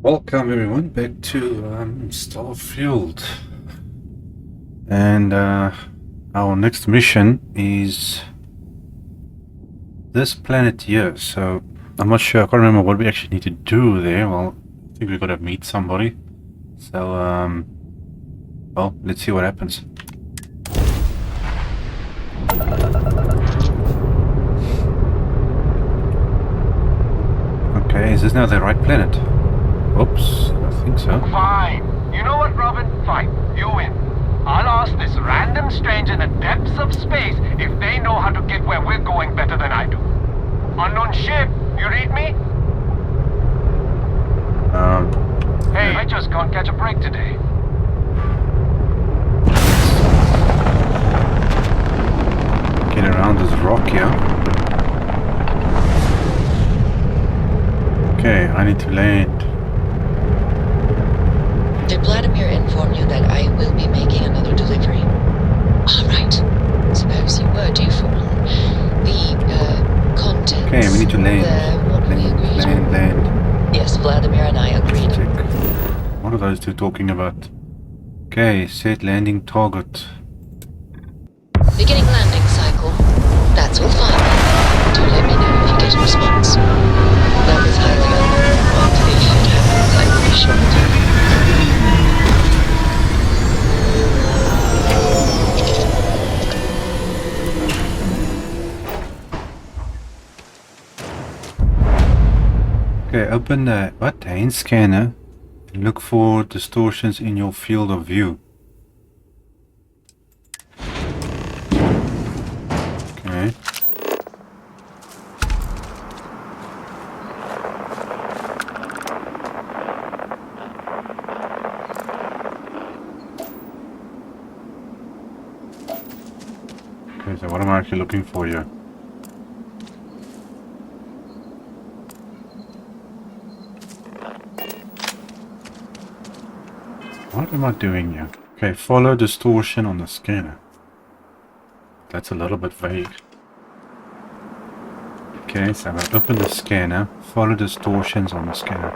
Welcome everyone back to Starfield, and our next mission is this planet here. So I'm not sure, I can't remember what we actually need to do there. Well, I think we've got to meet somebody. So well, let's see what happens. Okay, is this now the right planet? Oops, I think so. Fine. You know what, Robin? Fine. You win. I'll ask this random stranger in the depths of space if they know how to get where we're going better than I do. Unknown ship, you read me? Hey, I just can't catch a break today. Get around this rock here. Okay, I need to land. Did Vladimir inform you that I will be making another delivery? All right. Suppose you were due for one. The contents. Okay, we need to land. The one we agreed on. Land. Yes, Vladimir and I agreed. Check. What are those two talking about? Okay, set landing target. Beginning landing cycle. That's all fine. Do let me know if you get a response. That is highly unlikely, but if it happens, I will be sure to. Okay, open the hand scanner and look for distortions in your field of view. Okay. Okay, so what am I actually looking for here? What am I doing here? Okay, follow distortion on the scanner. That's a little bit vague. Okay, so I'm going to open the scanner, follow distortions on the scanner.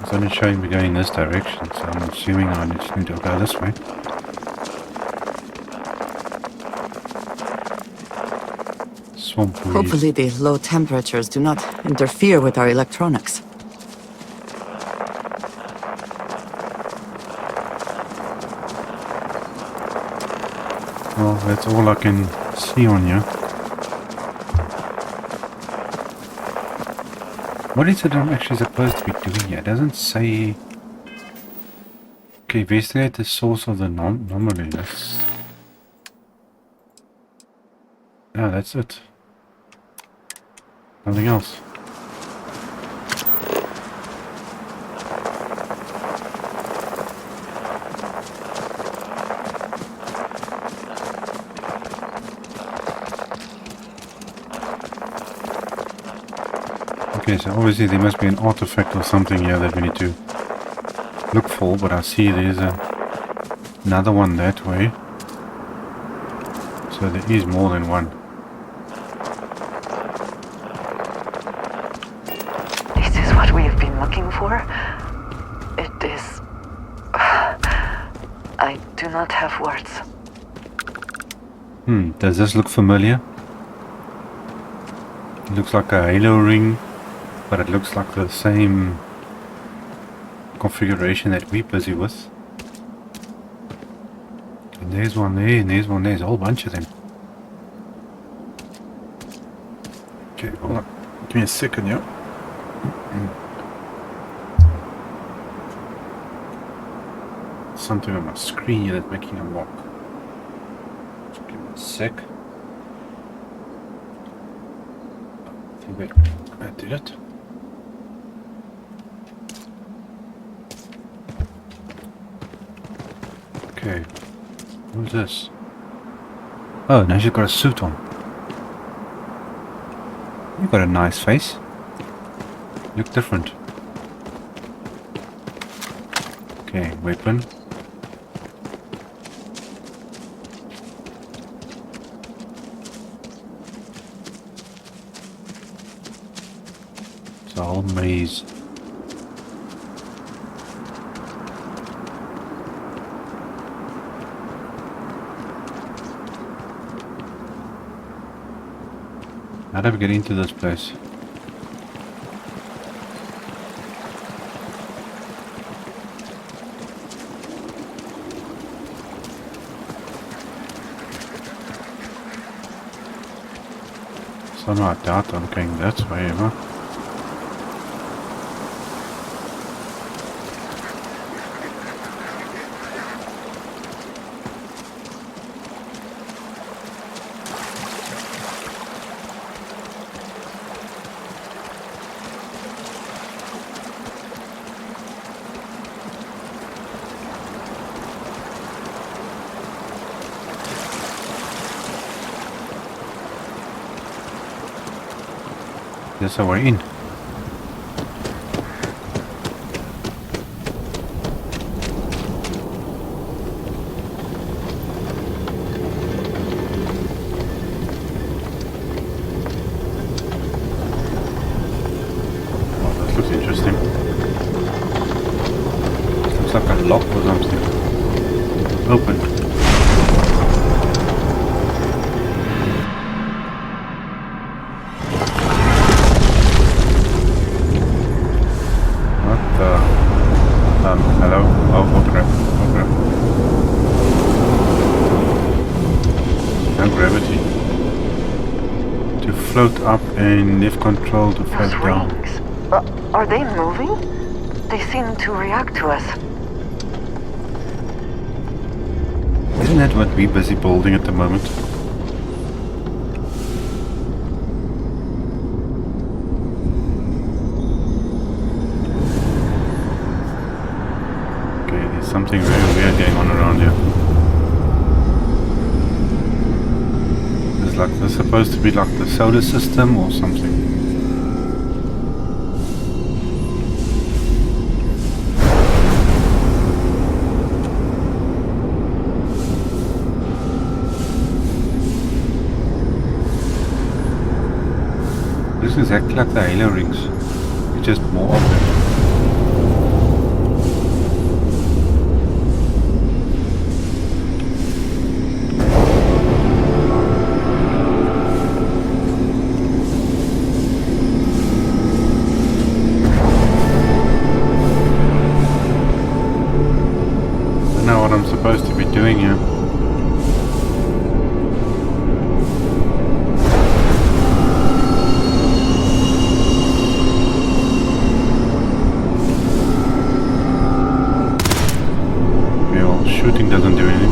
It's only showing me going this direction, so I'm assuming I just need to go this way. Swamp weed. Hopefully the low temperatures do not interfere with our electronics. Well, that's all I can see on you. What is it I'm actually supposed to be doing here? It doesn't say... Okay, investigate the source of the anomaly. That's... No, that's it. Nothing else. Okay, so obviously there must be an artifact or something here that we need to look for, but I see there's another one that way. So there is more than one. This is what we have been looking for? It is... I do not have words. Does this look familiar? It looks like a halo ring, but it looks like the same configuration that we're busy with. And there's one there, and there's one there, there's a whole bunch of them. Okay, hold on. Give me a second, yeah. Something on my screen here that's making a lock. Just give me a sec. I think that did it. Okay, who's this? Oh, now she's got a suit on. You've got a nice face. look different. Okay, weapon. It's all maze. How do we get into this place? Somehow I doubt I'm going that way, huh? Yes, so we're in. Oh, that looks interesting. Looks like a lock or something. Open. Hello? Oh, crap. Oh, crap. No gravity. To float up and lift control to float Those down. rings. Are they moving? They seem to react to us. Isn't that what we're busy building at the moment? Something very weird going on around here. It's like this supposed to be like the solar system or something. This is exactly like the Halo rings. It's just more of them. Supposed to be doing here. Okay, well, shooting doesn't do anything.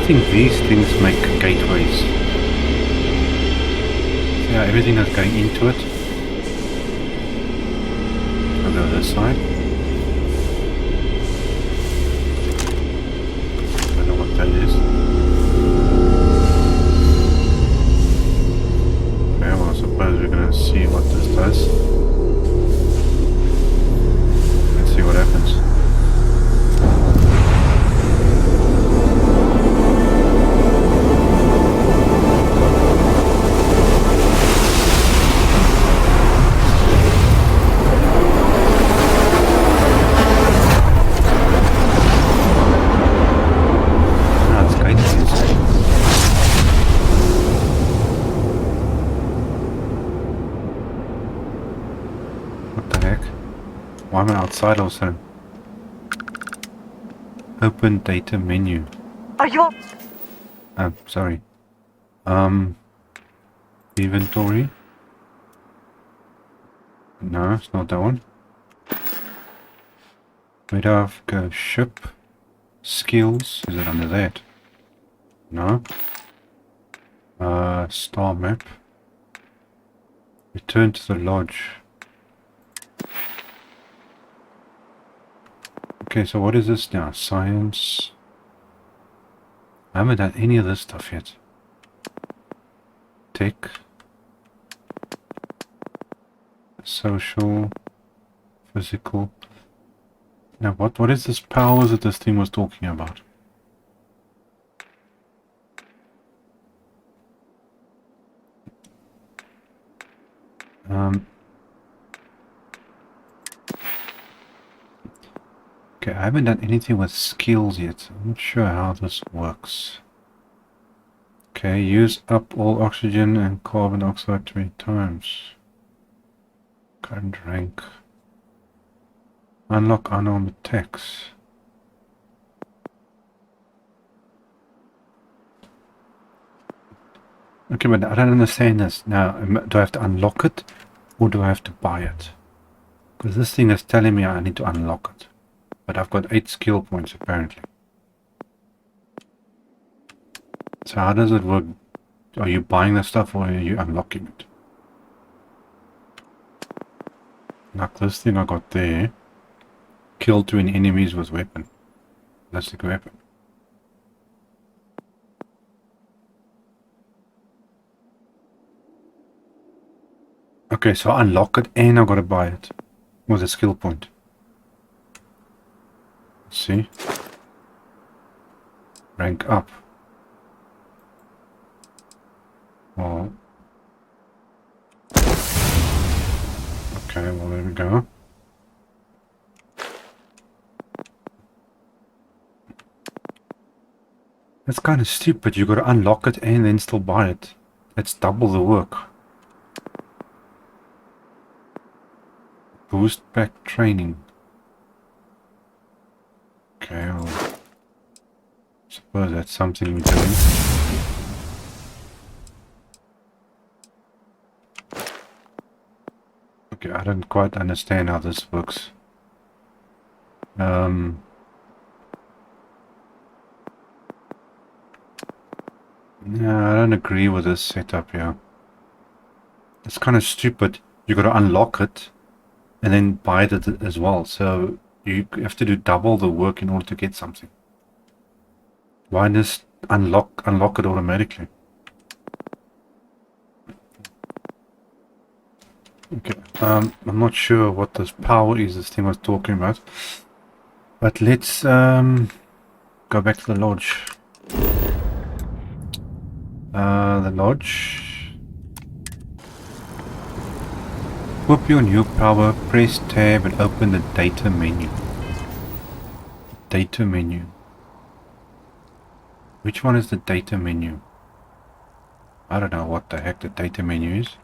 think these things make gateways. Yeah, everything that's going into it. I'll go this side. I don't know what that is. Okay, well I suppose we're gonna see what this does. Let's see what happens. Why am I outside all of a sudden? Open data menu. Are you? Sorry. Inventory. No, it's not that one. Where'd I go? Ship. Skills. Is it under that? No. Star map. Return to the lodge. Okay, so what is this now? Science. I haven't done any of this stuff yet. Tech. Social. Physical. Now what is this powers that this thing was talking about? Okay, I haven't done anything with skills yet. I'm not sure how this works. Okay, use up all oxygen and carbon dioxide 20 times. Current rank. Unlock unarmed attacks. Okay, but I don't understand this. Now, do I have to unlock it or do I have to buy it? Because this thing is telling me I need to unlock it. But I've got 8 skill points apparently. So how does it work? Are you buying the stuff or are you unlocking it? Like this thing I got there. Kill 20 enemies with weapon. Plastic weapon. Okay, so I unlock it and I gotta buy it. With a skill point. See? Rank up. Well. Okay, well there we go. That's kind of stupid. You gotta unlock it and then still buy it. That's double the work. Boost back training. Okay, well, suppose that's something we're doing. Okay, I don't quite understand how this works. Yeah, I don't agree with this setup here. It's kind of stupid. You gotta unlock it and then buy it as well. So you have to do double the work in order to get something. Why just unlock it automatically? Okay, I'm not sure what this power is this thing was talking about. But let's go back to the lodge. The lodge. Equip your new power, press tab and open the data menu. Data menu. Which one is the data menu? I don't know what the heck the data menu is.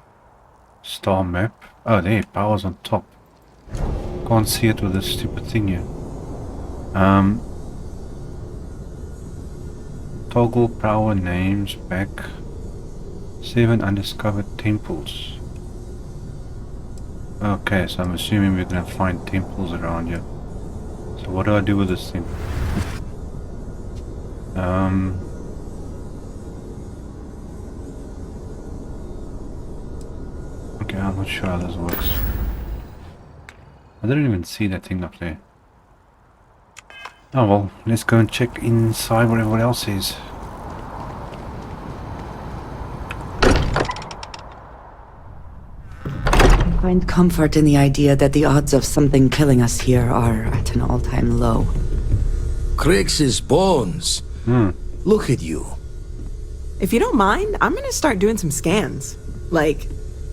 Star map. Oh, there, power's on top. Can't see it with this stupid thing here. Toggle power names back. 7 undiscovered temples. Okay, so I'm assuming we're gonna find temples around here. So what do I do with this thing? I'm not sure how this works. I didn't even see that thing up there. Oh well, let's go and check inside where everyone else is. I find comfort in the idea that the odds of something killing us here are at an all-time low. Crix's bones. Look at you. If you don't mind, I'm gonna start doing some scans. Like,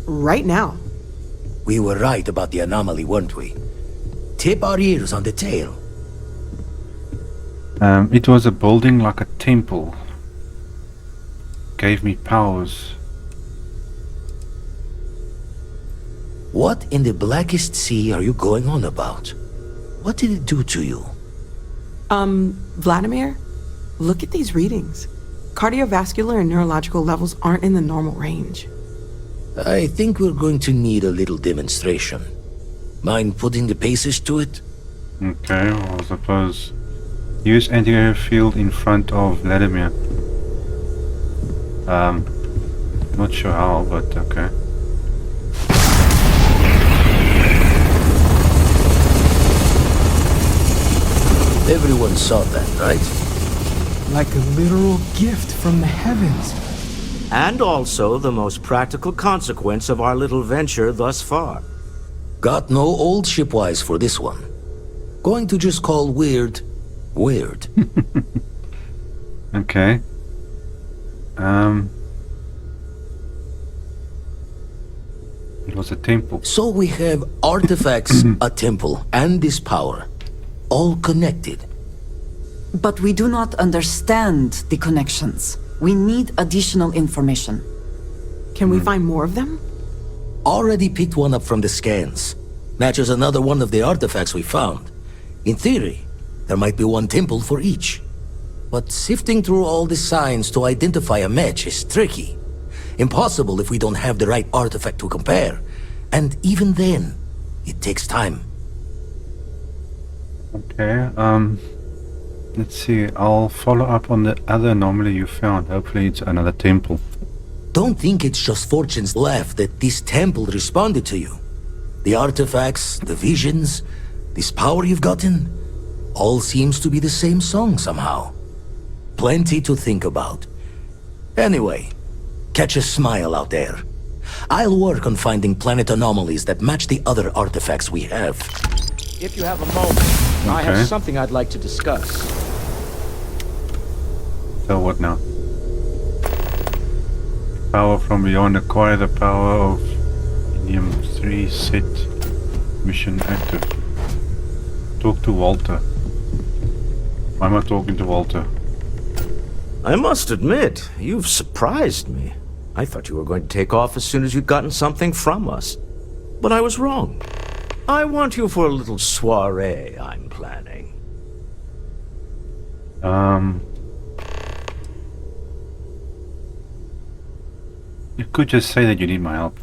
right now. We were right about the anomaly, weren't we? Tip our ears on the tail. It was a building like a temple. Gave me powers. What in the blackest sea are you going on about? What did it do to you? Vladimir, look at these readings. Cardiovascular and neurological levels aren't in the normal range. I think we're going to need a little demonstration. Mind putting the paces to it? Okay, well, I suppose. Use anti-air field in front of Vladimir. Not sure how, but okay. Everyone saw that, right? Like a literal gift from the heavens. And also the most practical consequence of our little venture thus far. Got no old shipwise for this one. Going to just call weird, weird. Okay. It was a temple. So we have artifacts, a temple, and this power. All connected. But we do not understand the connections. We need additional information. Can we find more of them? Already picked one up from the scans. Matches another one of the artifacts we found. In theory, there might be one temple for each. But sifting through all the signs to identify a match is tricky. Impossible if we don't have the right artifact to compare. And even then, it takes time. Okay, let's see. I'll follow up on the other anomaly you found. Hopefully it's another temple. Don't think it's just fortune's left that this temple responded to you. The artifacts, the visions, this power you've gotten, all seems to be the same song somehow. Plenty to think about. Anyway, catch a smile out there. I'll work on finding planet anomalies that match the other artifacts we have. If you have a moment, I Okay. have something I'd like to discuss. So what now? Power from beyond. Acquire the power of Indium 3 set. Mission active. Talk to Walter. Why am I talking to Walter? I must admit, you've surprised me. I thought you were going to take off as soon as you'd gotten something from us. But I was wrong. I want you for a little soiree I'm planning. You could just say that you need my help.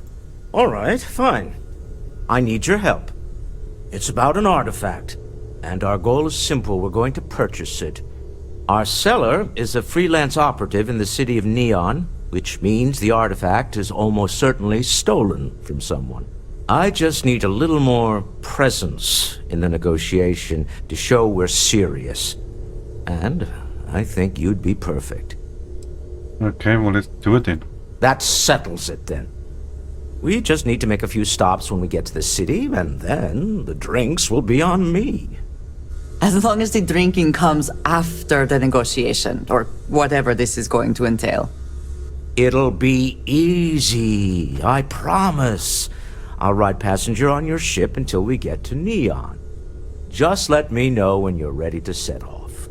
All right, fine. I need your help. It's about an artifact, and our goal is simple. We're going to purchase it. Our seller is a freelance operative in the city of Neon, which means the artifact is almost certainly stolen from someone. I just need a little more presence in the negotiation to show we're serious. And I think you'd be perfect. Okay, well let's do it then. That settles it then. We just need to make a few stops when we get to the city, and then the drinks will be on me. As long as the drinking comes after the negotiation, or whatever this is going to entail. It'll be easy, I promise. I'll ride passenger on your ship until we get to Neon. Just let me know when you're ready to set off.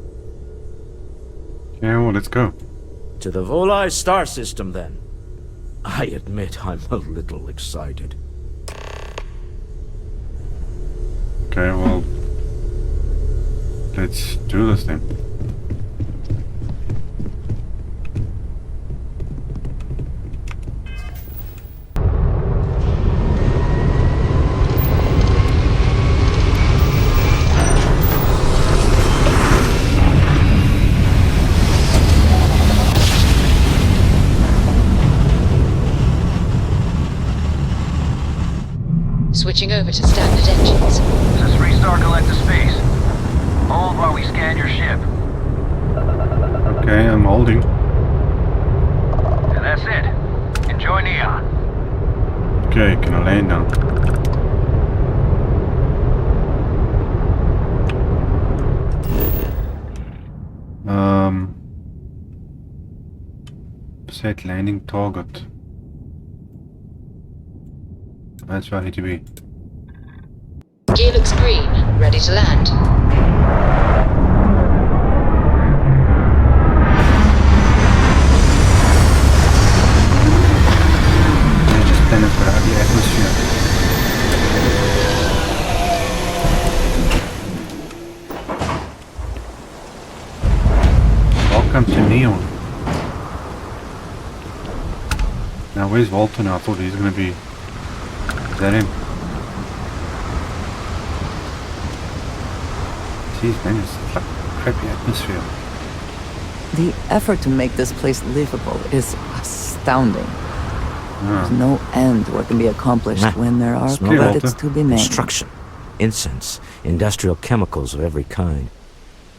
Okay, well let's go. To the Volai star system, then. I admit I'm a little excited. Okay, well let's do this then. Switching over to standard engines. Just restart collector space. Hold while we scan your ship. Okay, I'm holding. And that's it. Enjoy Neon. Okay, can I land now? Set landing target. That's where I need to be. Gear looks green. Ready to land. Just planets without the atmosphere. Welcome to Neon. Now where's Walter now? I thought he's gonna be... Is that him? Jeez man, it's like a crappy atmosphere. The effort to make this place livable is astounding. There's no end what can be accomplished when there are Smell that? credits to be made. Construction, incense, industrial chemicals of every kind.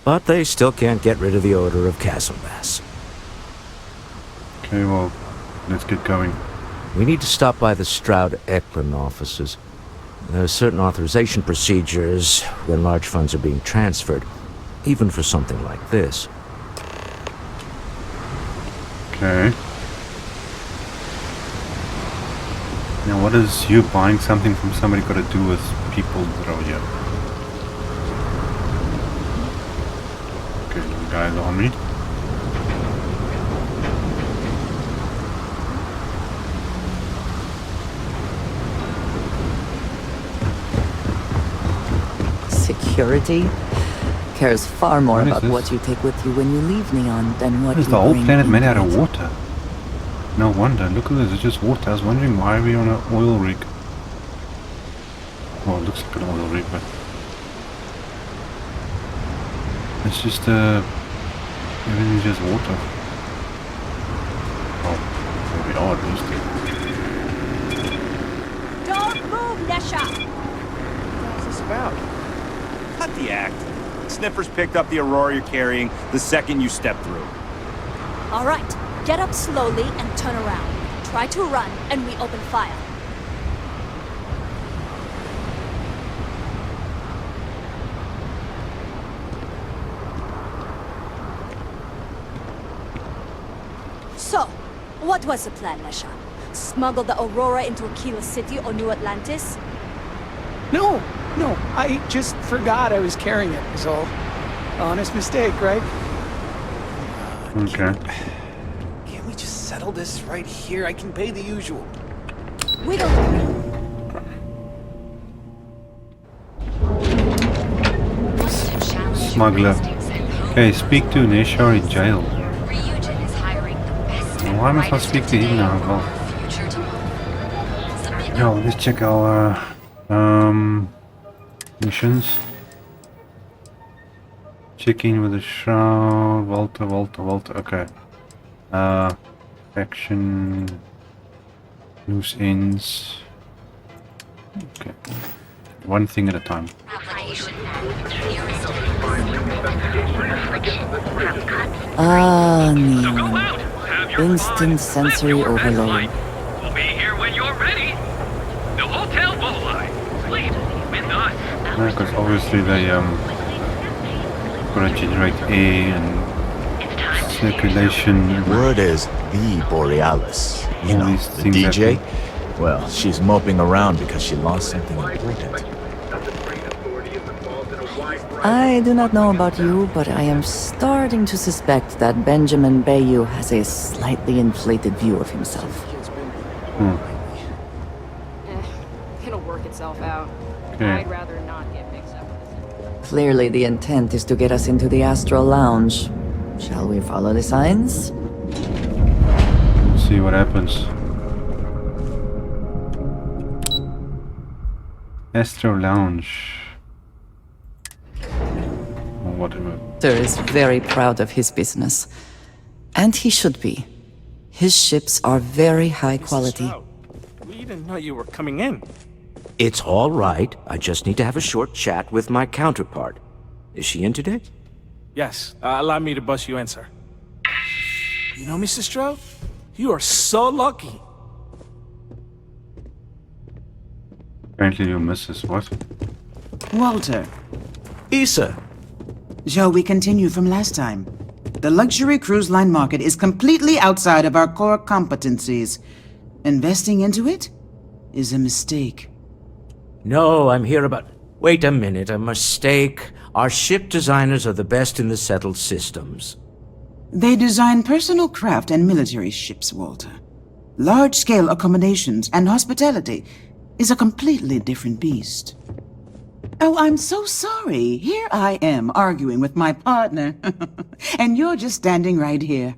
But they still can't get rid of the odor of chasm bass. Okay, well, let's get going. We need to stop by the Stroud-Eklund offices. There are certain authorization procedures when large funds are being transferred, even for something like this. Okay. Now what is you buying something from somebody got to do with people that are here? Okay, the guys on me. Security cares far more What is about this? what you take with you when you leave Neon than what Is you the whole bring planet made into out of it. water? No wonder, look at this, it's just water. I was wondering why are we on an oil rig? Well, it looks like an oil rig, but... It's just, everything's just water. Oh, there we are at least. Don't move, Nesha! What's this about? Cut the act. Sniffers picked up the Aurora you're carrying the second you step through. All right, get up slowly and turn around. Try to run, and we open fire. So, what was the plan, Nesha? Smuggle the Aurora into Aquila City or New Atlantis? No, I just forgot I was carrying it, is all. Honest mistake, right? Okay. Can't we just settle this right here? I can pay the usual. We don't... Smuggler. Okay, speak to Neshar in jail. Why must I speak to him now? Well, no, let's check our missions. Check in with the Shroud. Walter. Okay. Faction. Loose ends. Okay. One thing at a time. Ah, Neon. Instant sensory overload. We'll be here when you're ready. The hotel bullseye. Please, with us. No, because obviously they gotta generate air and circulation. Word is the Borealis. You All know, these the things DJ. happen. Well, she's moping around because she lost something important. I do not know about you, but I am starting to suspect that Benjamin Bayou has a slightly inflated view of himself. It'll work itself out. Okay. I'd rather not get mixed up with this. Clearly the intent is to get us into the Astral Lounge. Shall we follow the signs? Let's see what happens. Astro Lounge. Or whatever. Sir is very proud of his business. And he should be. His ships are very high quality. We didn't know you were coming in. It's all right. I just need to have a short chat with my counterpart. Is she in today? Yes, allow me to bust you in, sir. You know, Mr. Strode, you are so lucky. Apparently you miss this. What? Walter, Issa. shall we continue from last time? The luxury cruise line market is completely outside of our core competencies. Investing into it is a mistake. No, I'm here about... Wait a minute, a mistake. Our ship designers are the best in the settled systems. They design personal craft and military ships, Walter. Large-scale accommodations and hospitality is a completely different beast. Oh, I'm so sorry. Here I am arguing with my partner. And you're just standing right here.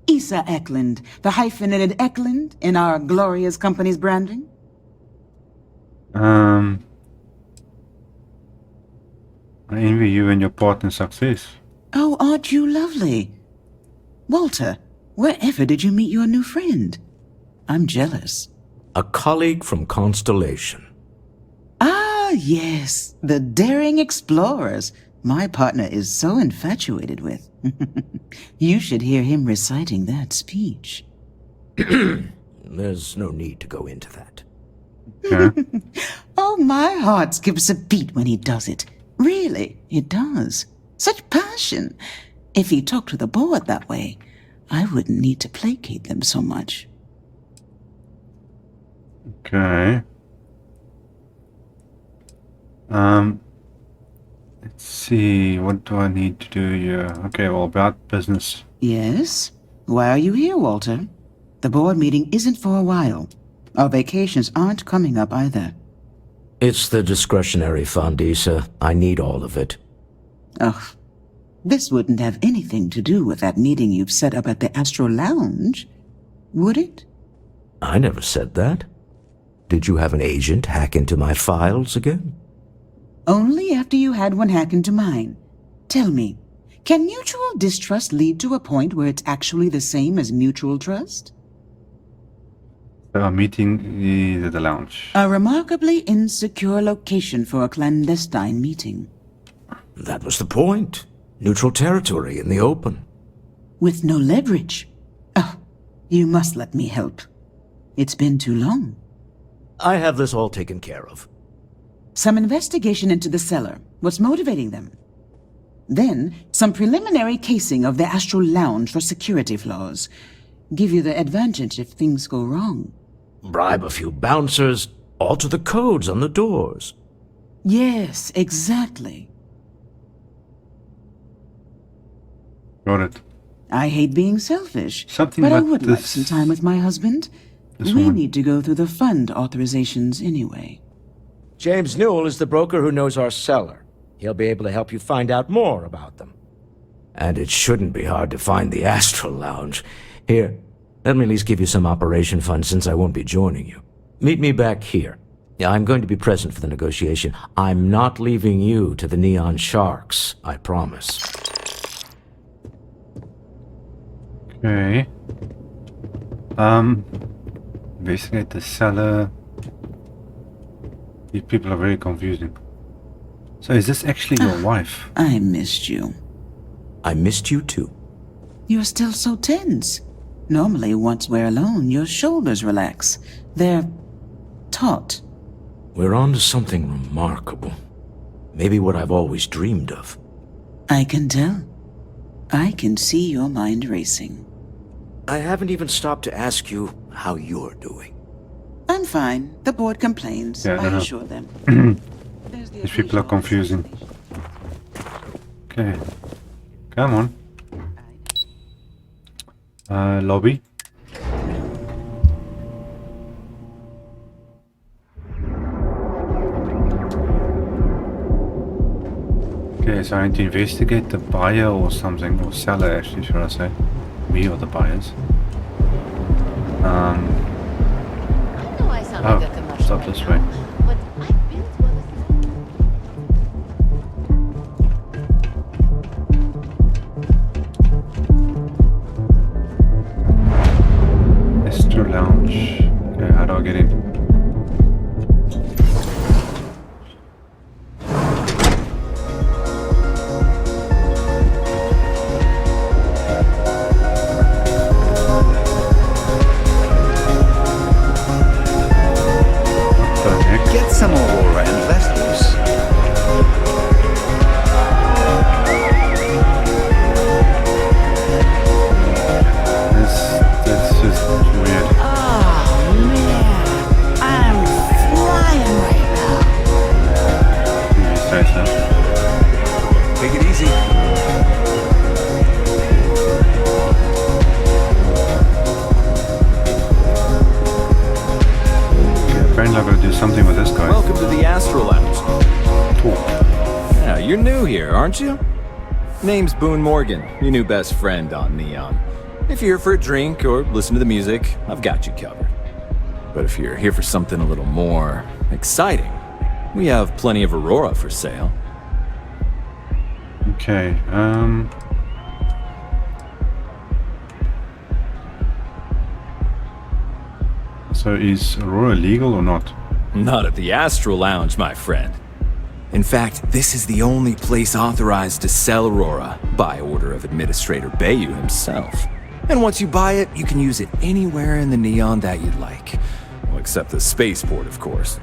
Issa Eklund, the hyphenated Eklund in our glorious company's branding? I envy you and your partner's success. Oh, aren't you lovely? Walter, wherever did you meet your new friend? I'm jealous. A colleague from Constellation. Ah, yes, the daring explorers my partner is so infatuated with. You should hear him reciting that speech. There's no need to go into that. Okay. Oh, my heart skips a beat when he does it. Really, it does. Such passion. If he talked to the board that way, I wouldn't need to placate them so much. Okay. Let's see, what do I need to do here? Okay, well, about business. Yes? Why are you here, Walter? The board meeting isn't for a while. Our vacations aren't coming up either. It's the discretionary fund, Issa. I need all of it. Ugh. This wouldn't have anything to do with that meeting you've set up at the Astro Lounge, would it? I never said that. Did you have an agent hack into my files again? Only after you had one hack into mine. Tell me, can mutual distrust lead to a point where it's actually the same as mutual trust? A meeting at the lounge. A remarkably insecure location for a clandestine meeting. That was the point. Neutral territory in the open. With no leverage. Oh, you must let me help. It's been too long. I have this all taken care of. Some investigation into the cellar. What's motivating them? Then, some preliminary casing of the Astral Lounge for security flaws. Give you the advantage if things go wrong. Bribe a few bouncers, alter the codes on the doors. Yes, exactly. Got it. I hate being selfish, Something but I about would like this- some time with my husband. This We one. need to go through the fund authorizations anyway. James Newell is the broker who knows our cellar. He'll be able to help you find out more about them. And it shouldn't be hard to find the Astral Lounge. Here, let me at least give you some operation funds since I won't be joining you. Meet me back here. Yeah, I'm going to be present for the negotiation. I'm not leaving you to the Neon Sharks, I promise. Okay. Investigate the cellar. These people are very confusing. So is this actually your wife? I missed you. I missed you too. You're still so tense. Normally, once we're alone, your shoulders relax. They're taut. We're on to something remarkable. Maybe what I've always dreamed of. I can tell. I can see your mind racing. I haven't even stopped to ask you how you're doing. I'm fine. The board complains. Yeah, I no, no. assure them. These people are confusing. Okay. Come on. Lobby. Okay, so I need to investigate the buyer or something, or seller actually, should I say. Me or the buyers. I know I sound like a commercial stop right this now, way. but I built Astro Lounge. Okay, how do I get in? you're new here, aren't you? Name's Boone Morgan, your new best friend on Neon. If you're here for a drink or listen to the music, I've got you covered. But if you're here for something a little more exciting, we have plenty of Aurora for sale. Okay, so is Aurora legal or not? Not at the Astral Lounge, my friend. In fact, this is the only place authorized to sell Aurora by order of Administrator Bayou himself. And once you buy it, you can use it anywhere in the Neon that you'd like. Well, except the spaceport, of course.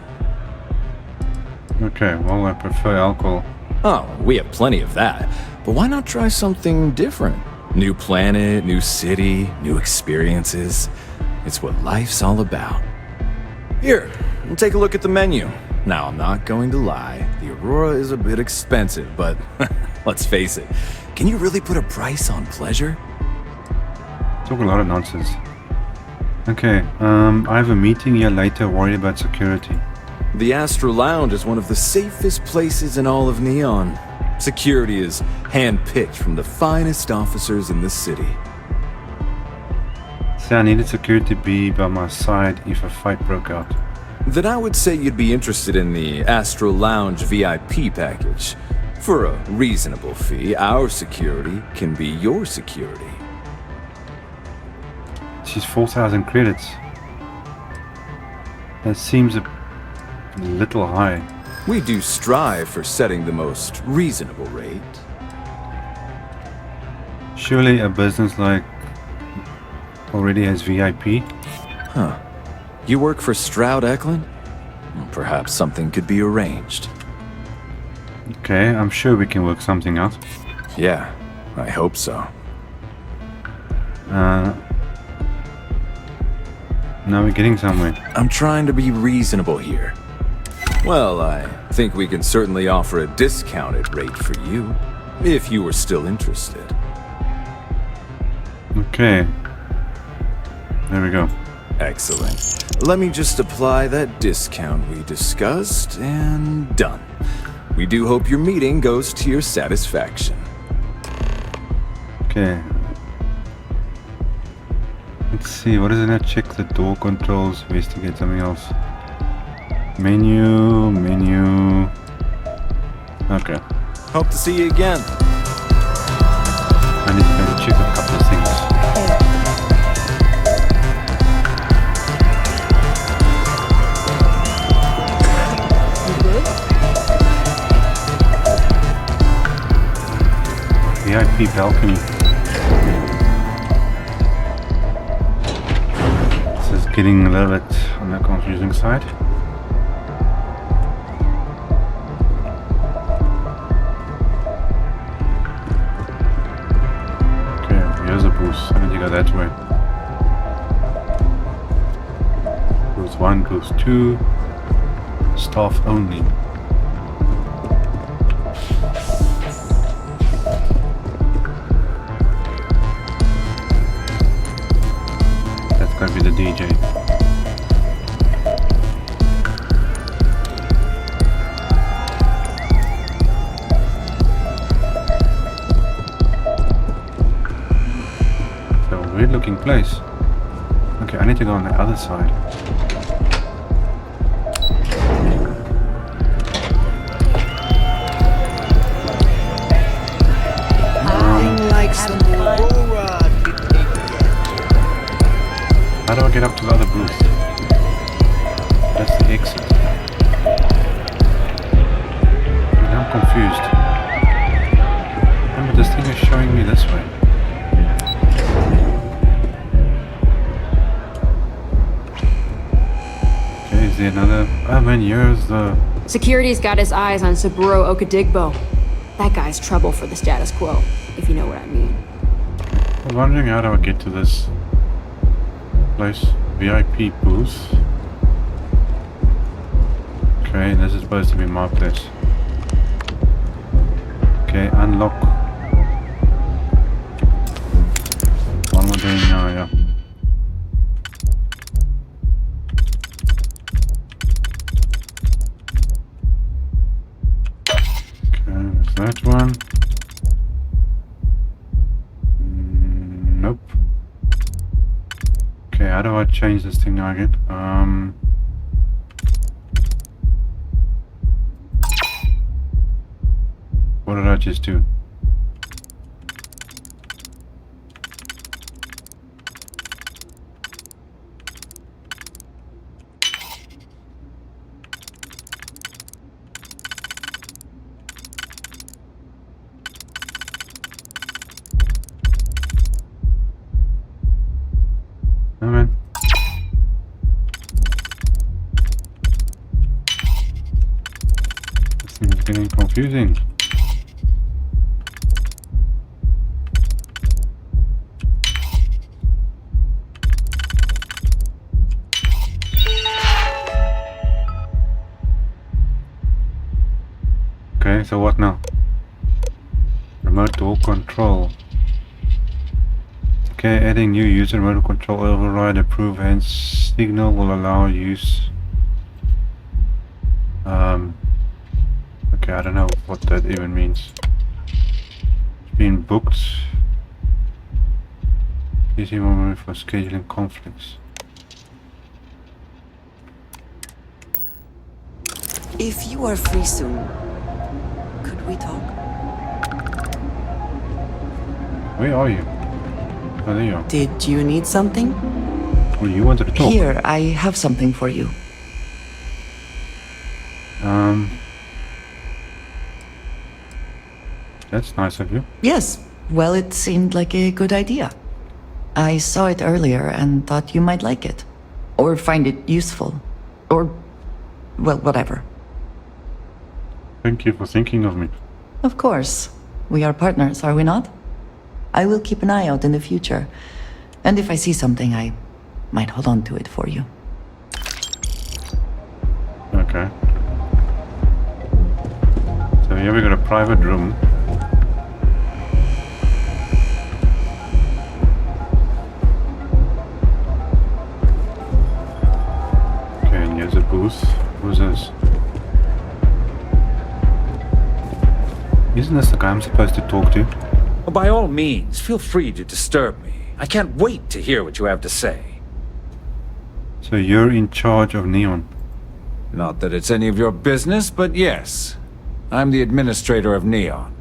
Okay, well, I prefer alcohol. Oh, we have plenty of that. But why not try something different? New planet, new city, new experiences. It's what life's all about. Here, we'll take a look at the menu. Now, I'm not going to lie. The Aurora is a bit expensive, but let's face it. Can you really put a price on pleasure? Talk a lot of nonsense. Okay, I have a meeting here later worried about security. The Astral Lounge is one of the safest places in all of Neon. Security is hand-picked from the finest officers in the city. So I needed security to be by my side if a fight broke out. Then I would say you'd be interested in the Astral Lounge VIP package. For a reasonable fee, our security can be your security. She's 4,000 credits. That seems a little high. We do strive for setting the most reasonable rate. Surely a business like already has VIP? Huh. You work for Stroud Eklund? Perhaps something could be arranged. Okay, I'm sure we can work something out. Yeah, I hope so. Now we're getting somewhere. I'm trying to be reasonable here. Well, I think we can certainly offer a discounted rate for you, if you were still interested. Okay. There we go. Excellent. Let me just apply that discount we discussed, and done. We do hope your meeting goes to your satisfaction. Okay. Let's see, what is it? Check the door controls, investigate something else. Menu. Okay. Hope to see you again. I need to go check a couple of things. VIP balcony. This is getting a little bit on the confusing side. Okay, here's a booth. I need to go that way. Booth 1, booth 2. Staff only. Gotta be the DJ. So weird looking place. Okay, I need to go on the other side. Like some Aurora. How do I get up to the other booth? That's the exit. Now I'm confused. Remember, this thing is showing me this way. Okay, is there another? Oh man, here's the... Security's got his eyes on Saburo Okadigbo. That guy's trouble for the status quo, if you know what I mean. I was wondering, how do I get to this place? VIP booth. Okay, this is supposed to be my place. Okay, unlock. What am I doing now? Yeah. Okay, what's that one. Nope. Okay, how do I change this thing now again? What did I just do? Oh man. This thing is getting confusing. Okay, so what now? Remote door control. Okay, adding new user remote control override approve and signal will allow use. Okay, I don't know what that even means. It's been booked. Easy moment for scheduling conflicts. If you are free soon, could we talk? Where are you? Oh, there you are. Did you need something? Well, you wanted to talk. Here, I have something for you. That's nice of you. Yes. Well, it seemed like a good idea. I saw it earlier and thought you might like it. Or find it useful. Or, well, whatever. Thank you for thinking of me. Of course. We are partners, are we not? I will keep an eye out in the future. And if I see something, I might hold on to it for you. Okay. So here we got a private room. Okay, and here's a booth. Who's this? Isn't this the guy I'm supposed to talk to? Well, by all means, feel free to disturb me. I can't wait to hear what you have to say. So you're in charge of Neon? Not that it's any of your business, but yes. I'm the administrator of Neon.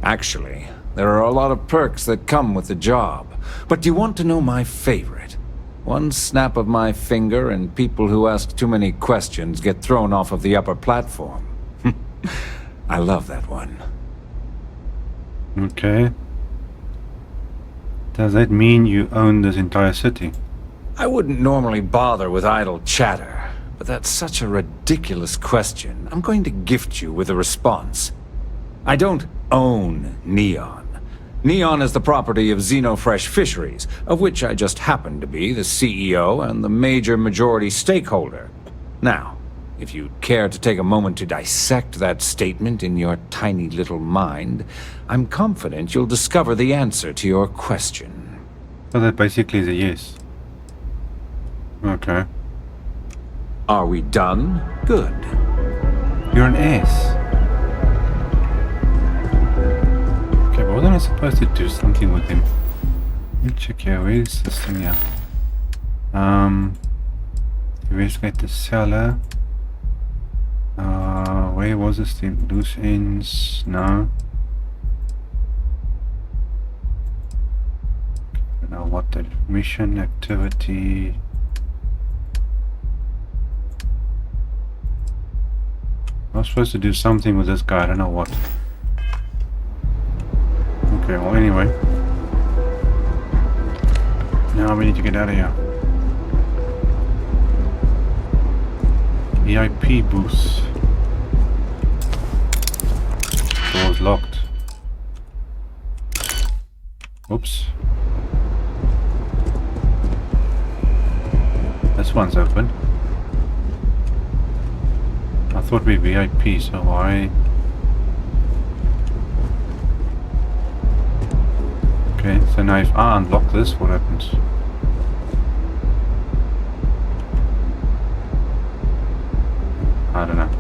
Actually, there are a lot of perks that come with the job. But do you want to know my favorite? One snap of my finger and people who ask too many questions get thrown off of the upper platform. I love that one. Okay. Does that mean you own this entire city? I wouldn't normally bother with idle chatter, but that's such a ridiculous question. I'm going to gift you with a response. I don't own Neon. Neon is the property of Xenofresh Fisheries, of which I just happen to be the CEO and the major majority stakeholder. Now, if you'd care to take a moment to dissect that statement in your tiny little mind, I'm confident you'll discover the answer to your question. So that basically is a yes. Okay. Are we done? Good. You're an ass. Okay, but wasn't I supposed to do something with him? Let me check here. Where is this thing here? Investigate the cellar. Where was this thing? Loose ends? No. Now what the mission activity? I was supposed to do something with this guy, I don't know what. Okay, well anyway. Now we need to get out of here. VIP booth. Door's locked. Oops. This one's open. I thought we VIP, so why? Okay, so now if I unlock this, what happens? I don't know.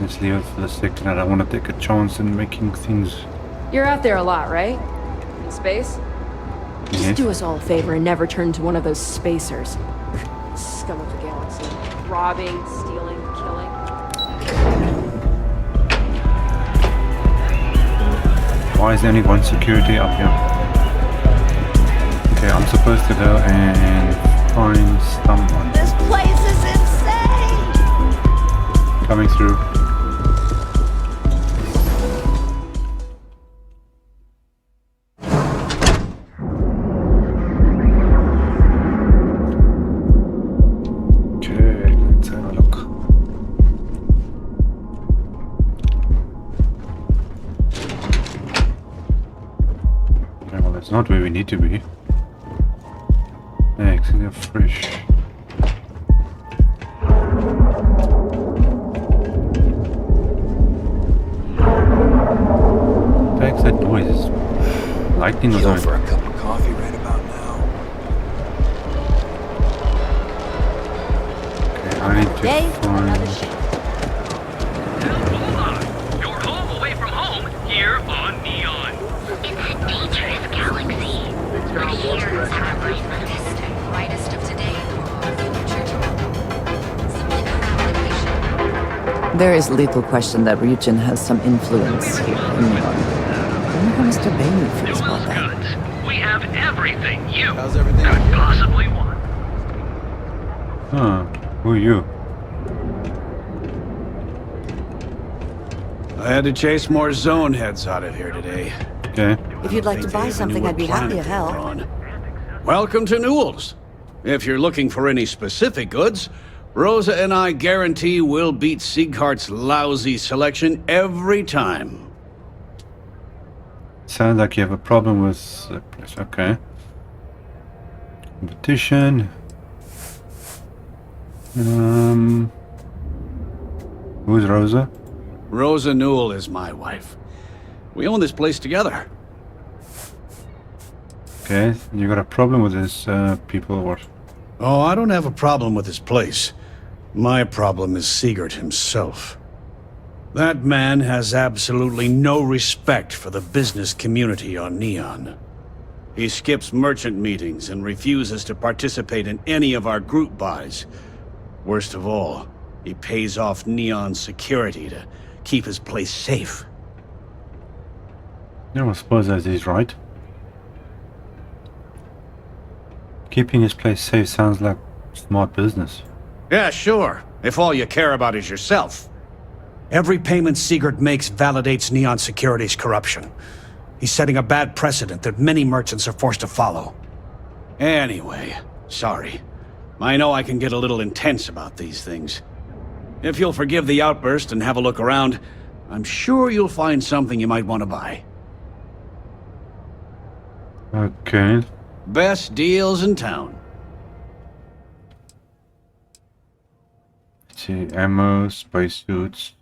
Let's leave it for the second. I don't want to take a chance in making things... You're out there a lot, right? In space? Just Yes. do us all a favor and never turn into one of those spacers. Scum of the galaxy. Robbing, stealing, killing. Why is there only one security up here? Okay, I'm supposed to go and find someone. This place is insane! Coming through. Okay, let's have a look. Okay, well, that's not where we need to be. Eggs, they're fresh. What's that noise? Lightning or Go something? for a cup of coffee right about now. Okay, I need to Day for another find... shift. You're home away from home, here on Neon. It's a dangerous galaxy. For years, our life noticed. Brightest of today, future tomorrow. Simply put application. There is little question that Ryujin has some influence here in Neon. I wonder how Mr. Bailey feels about that. We have everything you How's everything? could possibly want. Huh, who are you? I had to chase more zone heads out of here today. Okay. If you'd like to Think they buy even something, knew I'd be what happy to planet they help. were on. Welcome to Newell's. If you're looking for any specific goods, Rosa and I guarantee we'll beat Sieghart's lousy selection every time. Sounds like you have a problem with the place. Okay. Competition. Who's Rosa? Rosa Newell is my wife. We own this place together. Okay, you got a problem with this people or... Oh, I don't have a problem with this place. My problem is Siegert himself. That man has absolutely no respect for the business community on Neon. He skips merchant meetings and refuses to participate in any of our group buys. Worst of all, he pays off Neon's security to keep his place safe. No, I suppose that is right. Keeping his place safe sounds like smart business. Yeah, sure, if all you care about is yourself. Every payment Siegert makes validates Neon Security's corruption. He's setting a bad precedent that many merchants are forced to follow. Anyway, sorry. I know I can get a little intense about these things. If you'll forgive the outburst and have a look around, I'm sure you'll find something you might want to buy. Okay. Best deals in town. Let's see, ammo, spacesuits.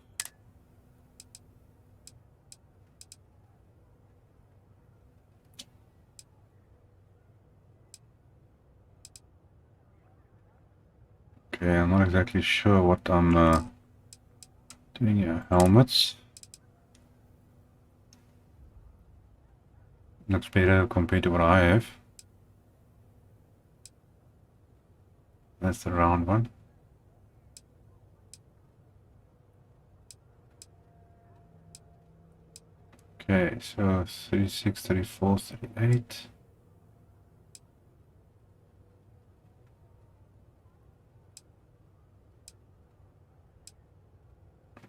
Okay, I'm not exactly sure what I'm doing here. Helmets. Looks better compared to what I have. That's the round one. Okay, so 36, 34, 38.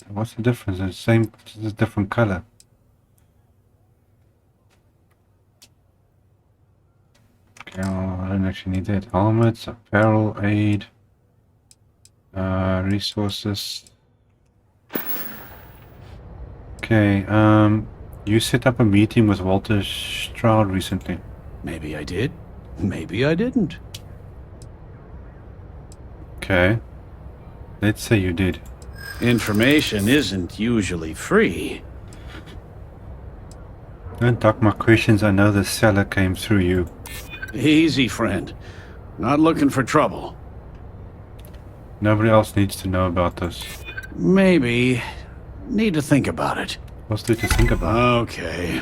What's the difference? It's the same, it's a different color. Okay, well, I don't actually need that. Helmets, apparel, aid, resources. Okay, you set up a meeting with Walter Stroud recently. Maybe I did. Maybe I didn't. Okay. Let's say you did. Information isn't usually free. Don't duck my questions. I know the seller came through you. Easy, friend. Not looking for trouble. Nobody else needs to know about this. Maybe, Need to think about it. What's there to think about? Okay.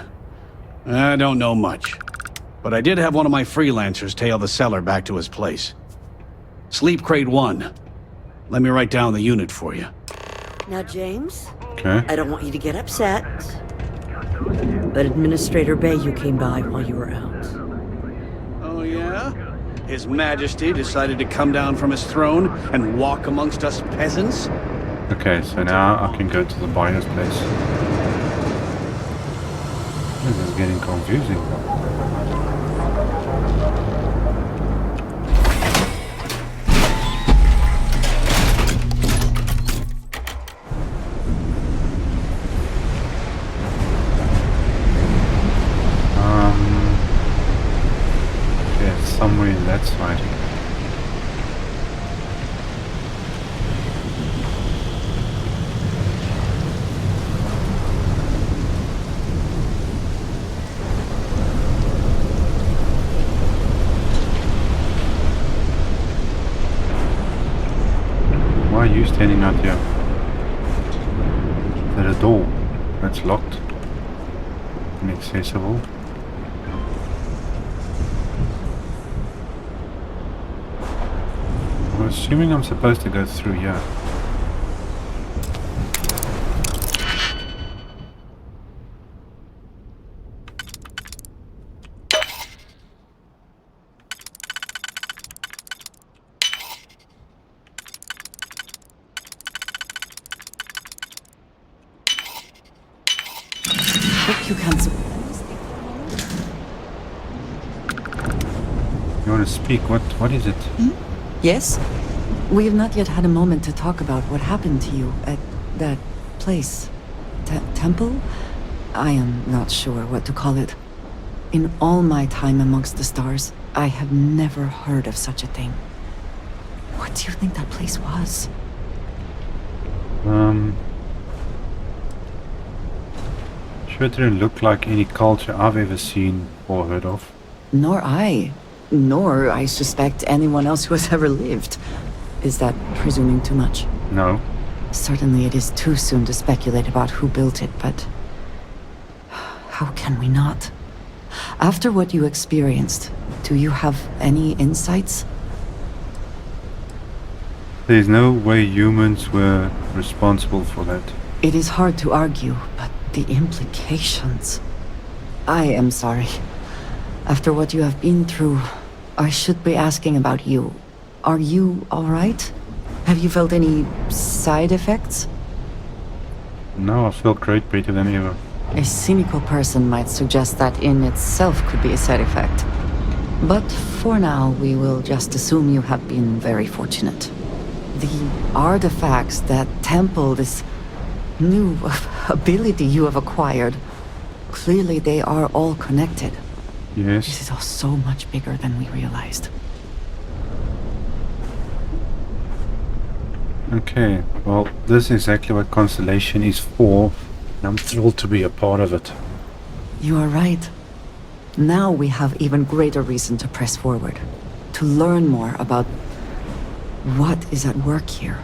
I don't know much. But I did have one of my freelancers tail the seller back to his place. Sleep Crate 1. Let me write down the unit for you. Now, James, Okay. I don't want you to get upset, but Administrator Bayou came by while you were out. Oh, yeah? His Majesty decided to come down from his throne and walk amongst us peasants? Okay, so now I can go to the buyer's place. This is getting confusing. Okay, somewhere in that side. Why are you standing out here? Is there a door that's locked? Inaccessible. I'm assuming I'm supposed to go through here. Hope you can You want to speak? What is it? Yes? We have not yet had a moment to talk about what happened to you at that place. Temple? I am not sure what to call it. In all my time amongst the stars, I have never heard of such a thing. What do you think that place was? Sure didn't look like any culture I've ever seen or heard of. Nor I. Nor, I suspect, anyone else who has ever lived. Is that presuming too much? No. Certainly it is too soon to speculate about who built it, but... how can we not? After what you experienced, do you have any insights? There's no way humans were responsible for that. It is hard to argue, but the implications... I am sorry. After what you have been through, I should be asking about you. Are you alright? Have you felt any side effects? No, I feel great, better than ever. A cynical person might suggest that in itself could be a side effect. But for now, we will just assume you have been very fortunate. The artifacts, that temple, this new ability you have acquired, clearly they are all connected. Yes. This is all so much bigger than we realized. Okay, well, this is exactly what Constellation is for, and I'm thrilled to be a part of it. You are right. Now we have even greater reason to press forward, to learn more about what is at work here.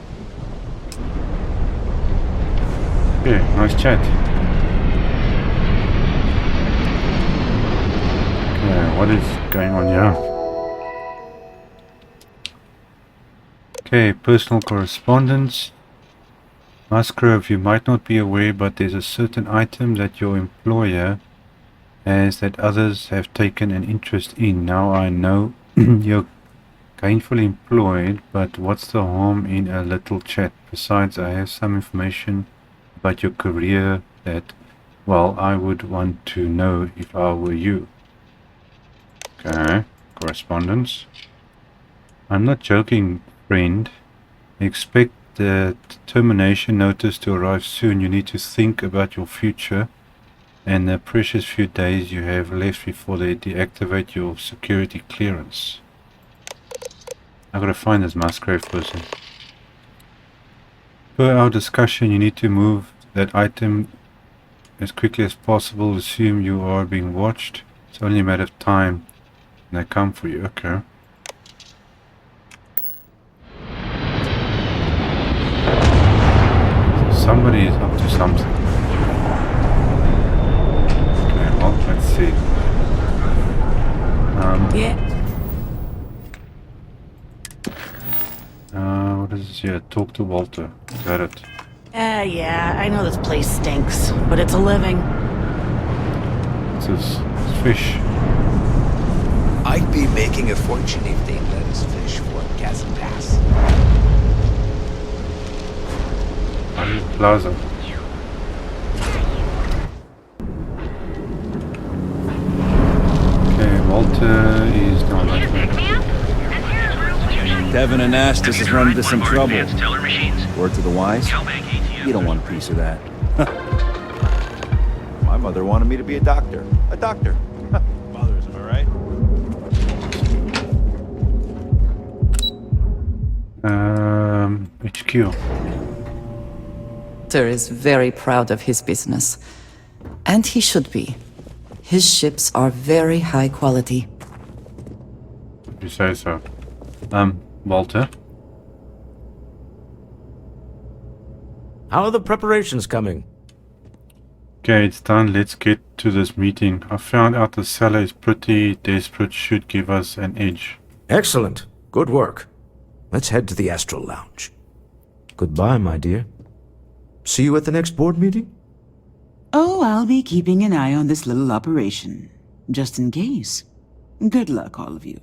Yeah, nice chat. Okay, what is going on here? Okay, personal correspondence. Musgrove, you might not be aware, but there's a certain item that your employer has that others have taken an interest in. Now I know you're gainfully employed, but what's the harm in a little chat? Besides, I have some information about your career that, well, I would want to know if I were you. Okay, correspondence. I'm not joking, friend. Expect the termination notice to arrive soon. You need to think about your future and the precious few days you have left before they deactivate your security clearance. I gotta find this Musgrave person. Per our discussion, you need to move that item as quickly as possible. Assume you are being watched. It's only a matter of time when they come for you. Okay. Somebody is up to something. Okay, well, let's see. Yeah. What is this here? Talk to Walter. Is that it? Yeah, I know this place stinks, but it's a living. What's this? It's fish. I'd be making a fortune if they let us fish for gas and pass. Plaza. Okay, Walter is down that way. Devin and Astus has run into some trouble. Word to the wise? You don't want a piece of that. My mother wanted me to be a doctor. A doctor. Mothers, am I right? HQ. Walter is very proud of his business. And he should be. His ships are very high quality. If you say so. Walter? How are the preparations coming? Okay, it's done. Let's get to this meeting. I found out the seller is pretty desperate. Should give us an edge. Excellent. Good work. Let's head to the Astral Lounge. Goodbye, my dear. See you at the next board meeting? Oh, I'll be keeping an eye on this little operation, just in case. Good luck, all of you.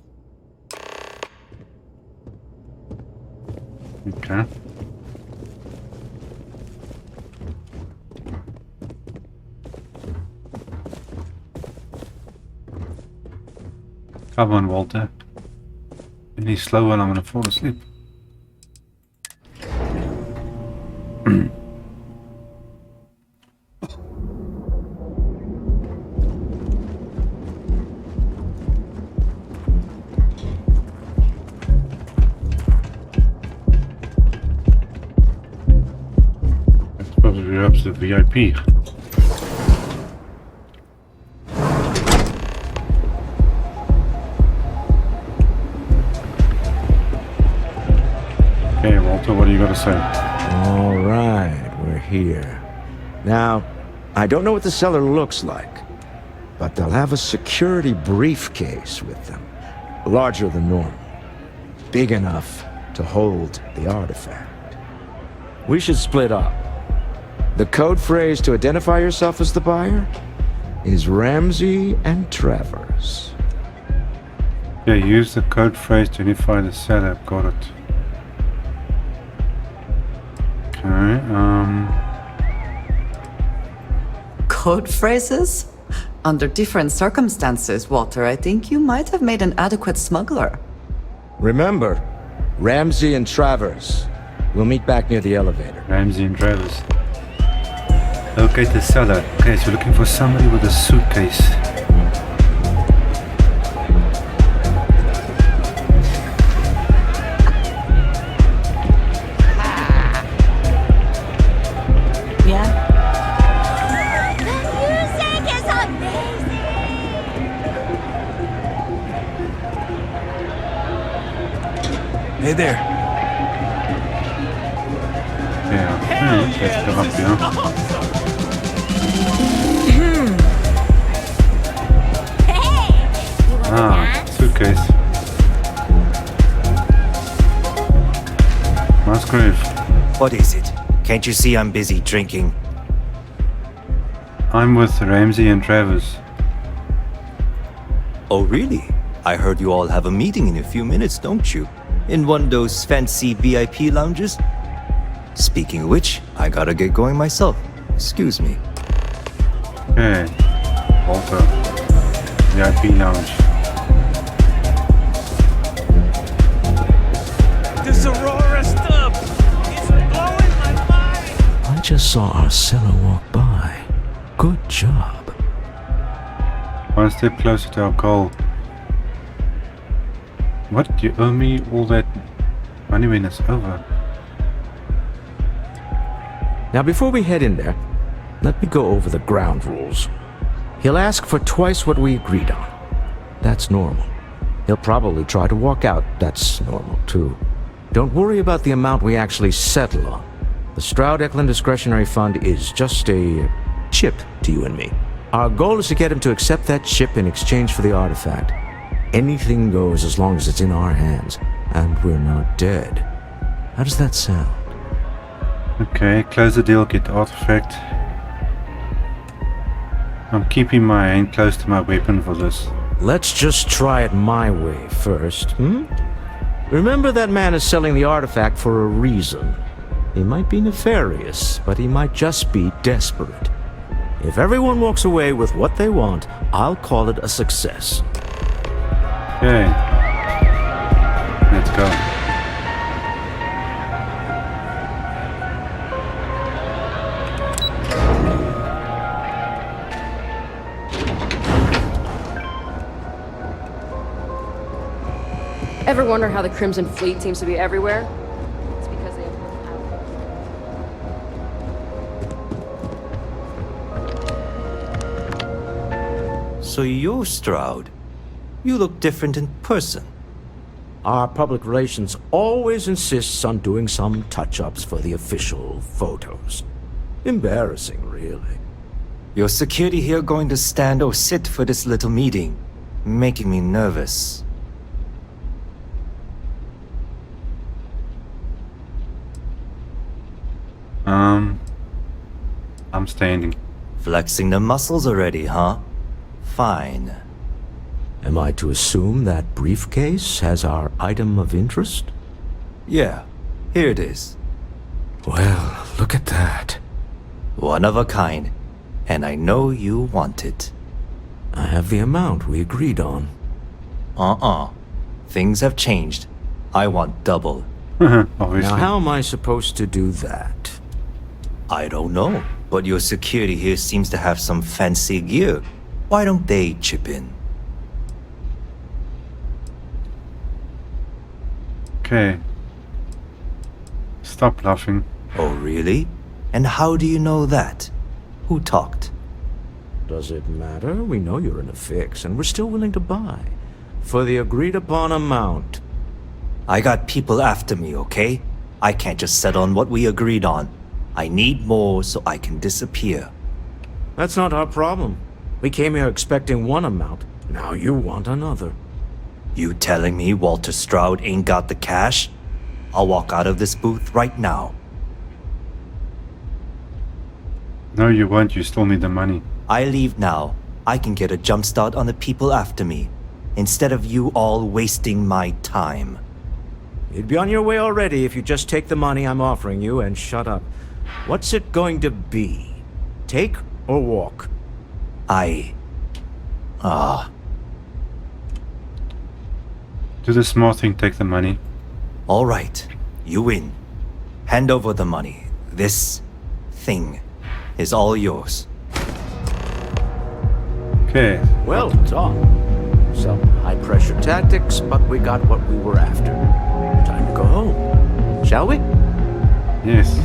Okay. Come on, Walter. Any slower and I'm gonna fall asleep. Perhaps the VIP. Okay, Walter, what do you got to say? All right, we're here. Now, I don't know what the cellar looks like, but they'll have a security briefcase with them, larger than normal, big enough to hold the artifact. We should split up. The code phrase to identify yourself as the buyer is Ramsey and Travers. Yeah, use the code phrase to identify the seller. Got it. Okay, Code phrases? Under different circumstances, Walter, I think you might have made an adequate smuggler. Remember, Ramsey and Travers. We'll meet back near the elevator. Ramsey and Travers. Locate the seller. Okay, so we're looking for somebody with a suitcase. Yeah? The music is amazing! Hey there. Yeah, let's go up here. Suitcase. Musgrave. What is it? Can't you see I'm busy drinking? I'm with Ramsey and Travers. Oh, really? I heard you all have a meeting in a few minutes, don't you? In one of those fancy VIP lounges? Speaking of which, I gotta get going myself. Excuse me. Okay. Walter. VIP lounge. This Aurora stuff is blowing my mind. I just saw our seller walk by. Good job. One step closer to our goal. What? You owe me all that money when it's over? Now, before we head in there, let me go over the ground rules. He'll ask for twice what we agreed on. That's normal. He'll probably try to walk out. That's normal, too. Don't worry about the amount we actually settle on. The Stroud-Eklund Discretionary Fund is just a chip to you and me. Our goal is to get him to accept that chip in exchange for the artifact. Anything goes as long as it's in our hands, and we're not dead. How does that sound? Okay, close the deal, get the artifact. I'm keeping my hand close to my weapon for this. Let's just try it my way first, Remember, that man is selling the artifact for a reason. He might be nefarious, but he might just be desperate. If everyone walks away with what they want, I'll call it a success. Okay. Let's go. Ever wonder how the Crimson Fleet seems to be everywhere? It's because they have So you're Stroud. You look different in person. Our public relations always insists on doing some touch-ups for the official photos. Embarrassing, really. Your security here going to stand or sit for this little meeting, making me nervous. I'm standing. Flexing the muscles already, huh? Fine. Am I to assume that briefcase has our item of interest? Yeah, here it is. Well, look at that. One of a kind, and I know you want it. I have the amount we agreed on. Things have changed. I want double. Obviously. Now, how am I supposed to do that? I don't know, but your security here seems to have some fancy gear. Why don't they chip in? Okay. Stop laughing. Oh, really? And how do you know that? Who talked? Does it matter? We know you're in a fix, and we're still willing to buy. For the agreed-upon amount. I got people after me, okay? I can't just settle on what we agreed on. I need more so I can disappear. That's not our problem. We came here expecting one amount. Now you want another. You telling me Walter Stroud ain't got the cash? I'll walk out of this booth right now. No, you won't. You still need the money. I leave now. I can get a jump start on the people after me, instead of you all wasting my time. You'd be on your way already if you just take the money I'm offering you and shut up. What's it going to be? Take or walk? Do the smart thing, take the money. All right, you win. Hand over the money. This thing is all yours. Okay. Well done. Some high-pressure tactics, but we got what we were after. Time to go home. Shall we? Yes.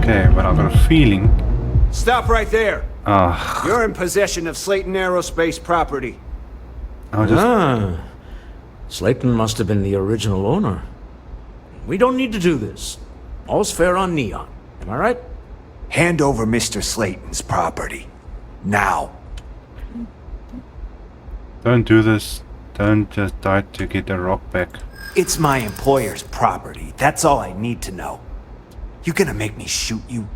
Okay, but I've got a feeling. Stop right there. Ah. You're in possession of Slayton Aerospace property. Slayton must have been the original owner. We don't need to do this. All's fair on Neon. Am I right? Hand over Mr. Slayton's property. Now. Don't do this. Don't just die to get the rock back. It's my employer's property. That's all I need to know. You gonna make me shoot you?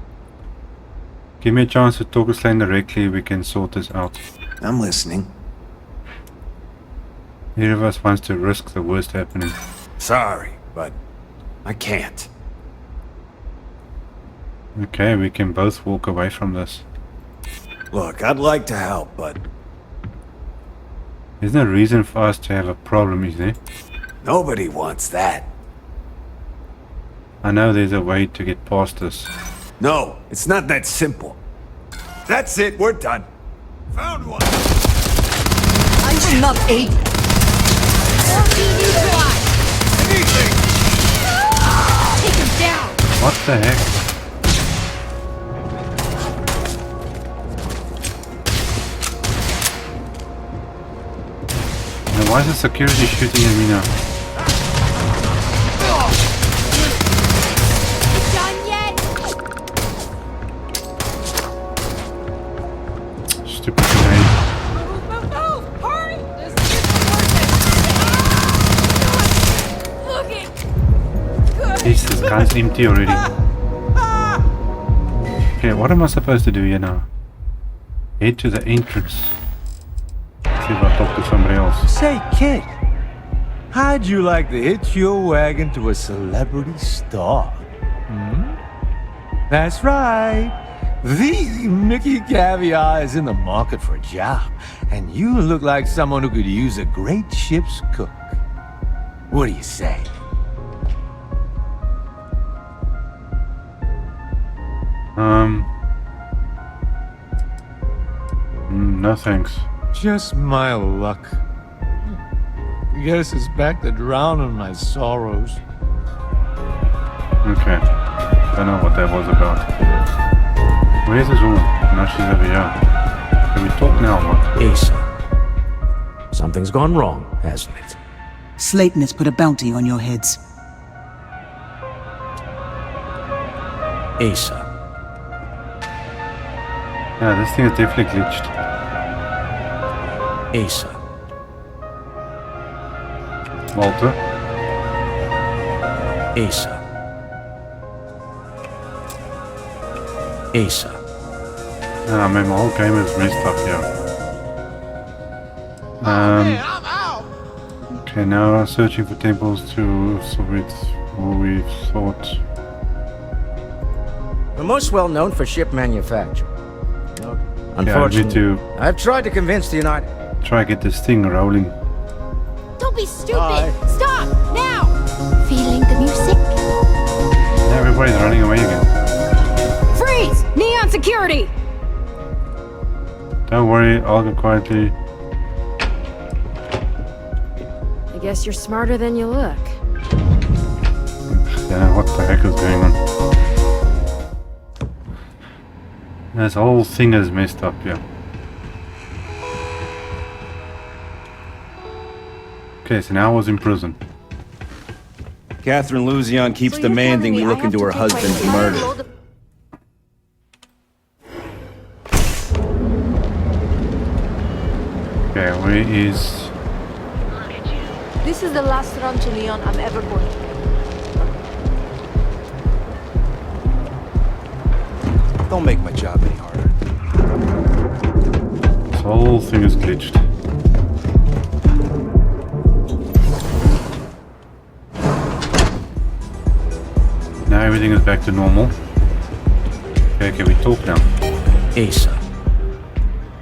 Give me a chance to talk to Slane directly. We can sort this out. I'm listening. Neither of us wants to risk the worst happening. Sorry, but I can't. Okay, we can both walk away from this. Look, I'd like to help, but There's no reason for us to have a problem, is there? nobody wants that. I know there's a way to get past this. No, it's not that simple. That's it, we're done. Found one. I will not aid. Anything! Take him down! What the heck? Now why is the security shooting at me now? gun's empty already. Okay, what am I supposed to do here now? Head to the entrance. See if I talk to somebody else. Say, kid, how'd you like to hitch your wagon to a celebrity star? Hmm? That's right. The Mickey Caviar is in the market for a job, and you look like someone who could use a great ship's cook. What do you say? No thanks. Just my luck. Guess it's back to drowning my sorrows. Okay. Don't know what that was about. Where's this woman? Now she's over here. Can we talk now or what? Asa. Something's gone wrong, hasn't it? Slayton has put a bounty on your heads. Asa. Yeah, this thing is definitely glitched. Asa. Walter. Asa. Asa. Ah, man, my whole game is messed up here. Okay, now I'm searching for temples to what we've thought. We're most well known for ship manufacture. Unfortunately, I've tried to convince the United... Try to get this thing rolling. Don't be stupid! Stop! Now! Feeling the music? Everybody's running away again. Freeze! Neon security! Don't worry, I'll go quietly. I guess you're smarter than you look. Yeah, what the heck is going on? This whole thing is messed up, yeah. Okay, so now I was in prison. Catherine Luzion keeps demanding we look into her husband's murder. Okay, where is... This is the last run to Leon I'm ever going to make. Don't make my job any harder. This whole thing is glitched. Now everything is back to normal. Okay, can we talk now? Asa.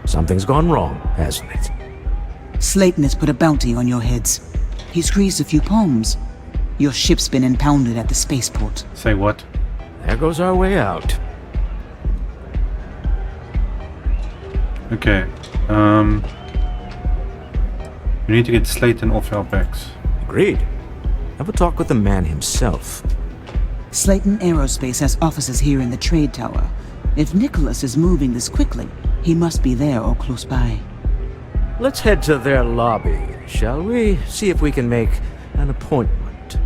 Something's gone wrong, hasn't it? Slayton has put a bounty on your heads. He's greased a few palms. Your ship's been impounded at the spaceport. Say what? There goes our way out. Okay, we need to get Slayton off our backs. Agreed. Have a talk with the man himself. Slayton Aerospace has offices here in the trade tower. If Nicholas is moving this quickly, he must be there or close by. Let's head to their lobby, shall we? See if we can make an appointment.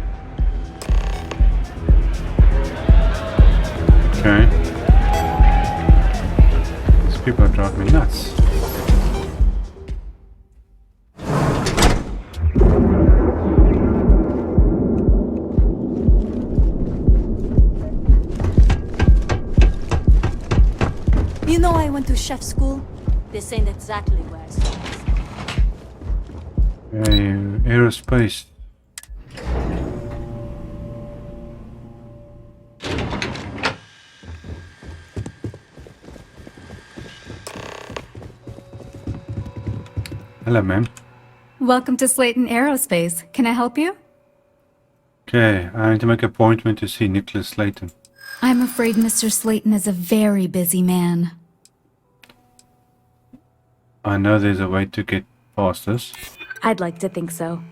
Okay. These people are driving me nuts. You know I went to chef school? This ain't exactly where I started. Hey, aerospace. Hello, ma'am. Welcome to Slayton Aerospace. Can I help you? Okay, I need to make an appointment to see Nicholas Slayton. I'm afraid Mr. Slayton is a very busy man. I know there's a way to get past this. I'd like to think so.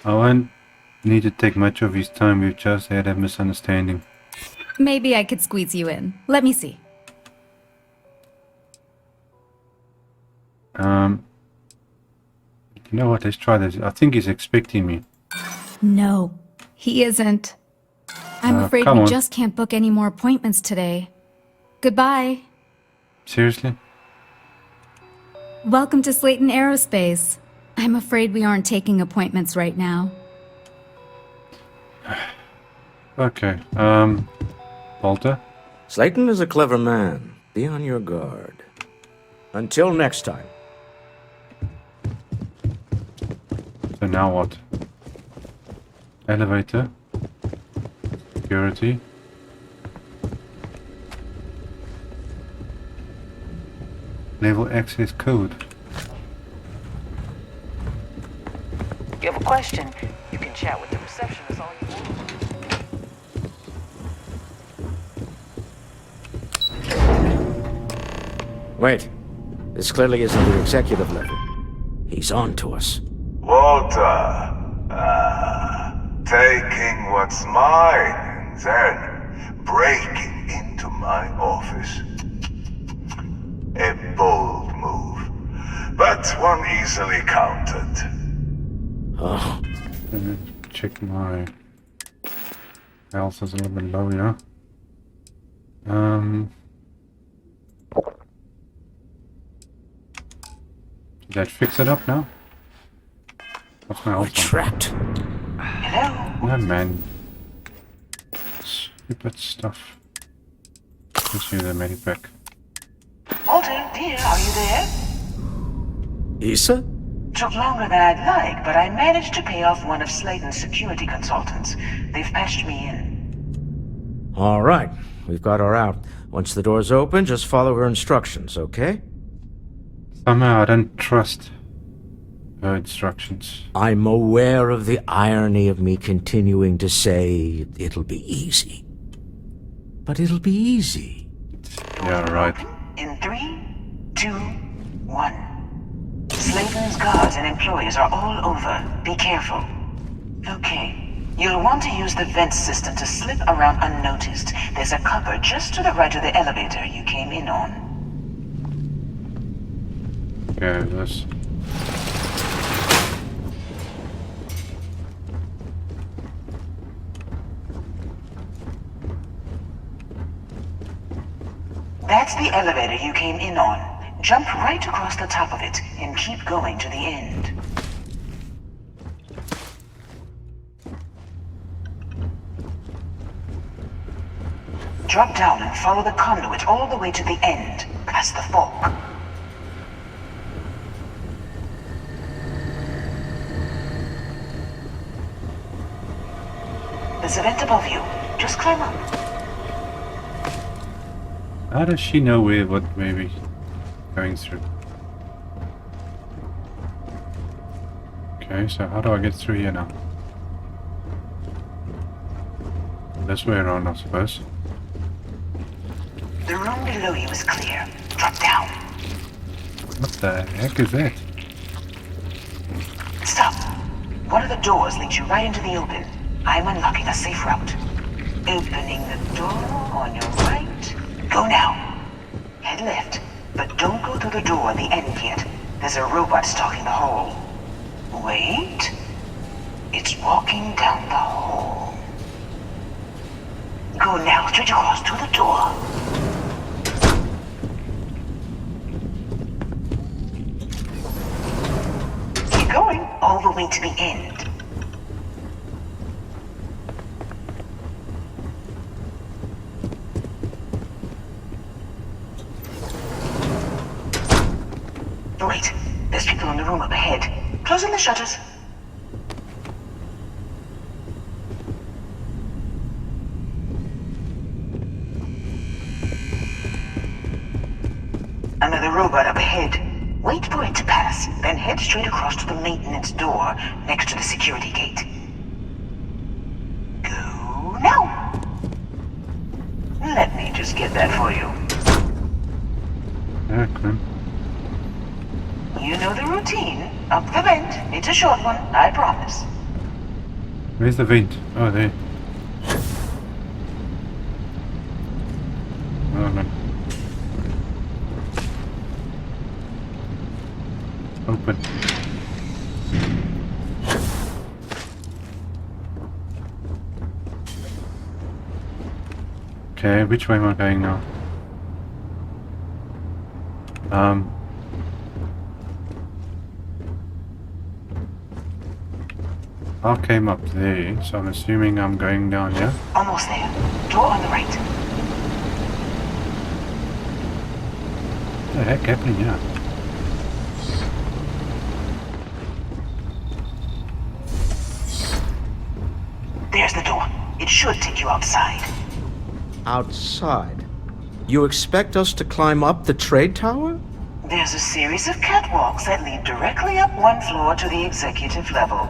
I won't need to take much of his time, we've just had a misunderstanding. Maybe I could squeeze you in. Let me see. You know what, let's try this. I think he's expecting me. No, he isn't. I'm afraid come we on. just can't book any more appointments today. Goodbye. Seriously? Welcome to Slayton Aerospace. I'm afraid we aren't taking appointments right now. Okay, Walter? Slayton is a clever man. Be on your guard. Until next time. So now what? Elevator. Security. Level access code. You have a question, you can chat with the receptionist all you want. Wait. This clearly isn't the executive level. He's on to us. Walter. Taking what's mine and then breaking into my office. A bold move, but one easily countered. Oh. Check my health is a little bit low, yeah. Did that fix it up now? What's my health? Trapped. No man. Stupid stuff. Let's use the medipack. Walter, dear, are you there? Issa? Took longer than I'd like, but I managed to pay off one of Slayton's security consultants. They've patched me in. All right. We've got her out. Once the door's open, just follow her instructions, okay? Somehow I don't trust her instructions. I'm aware of the irony of me continuing to say it'll be easy. But it'll be easy. Yeah, right. In 3, 2, 1. Slayton's guards and employees are all over. Be careful. Okay. You'll want to use the vent system to slip around unnoticed. There's a cupboard just to the right of the elevator you came in on. Okay, this. That's the elevator you came in on. Jump right across the top of it and keep going to the end. Drop down and follow the conduit all the way to the end, past the fork. There's a vent above you. Just climb up. How does she know what maybe going through? Okay, so how do I get through here now? This way around, I suppose. The room below you is clear. Drop down. What the heck is that? Stop. One of the doors leads you right into the open. I'm unlocking a safe route. Opening the door on your right. Go now. Head left, but don't go through the door at the end yet. There's a robot stalking the hall. Wait. It's walking down the hall. Go now, straight across to the door. Keep going, all the way to the end. Wait, there's people in the room up ahead. Closing the shutters. Another robot up ahead. Wait for it to pass, then head straight across to the maintenance door next to the security gate. Go now. Let me just get that for you. Okay. You know the routine. Up the vent. It's a short one, I promise. Where's the vent? Oh, there. Oh, no. Open. Okay, which way am I going now? I came up there, so I'm assuming I'm going down here. Almost there. Door on the right. What the heck happening here? There's the door. It should take you outside. Outside? You expect us to climb up the trade tower? There's a series of catwalks that lead directly up one floor to the executive level.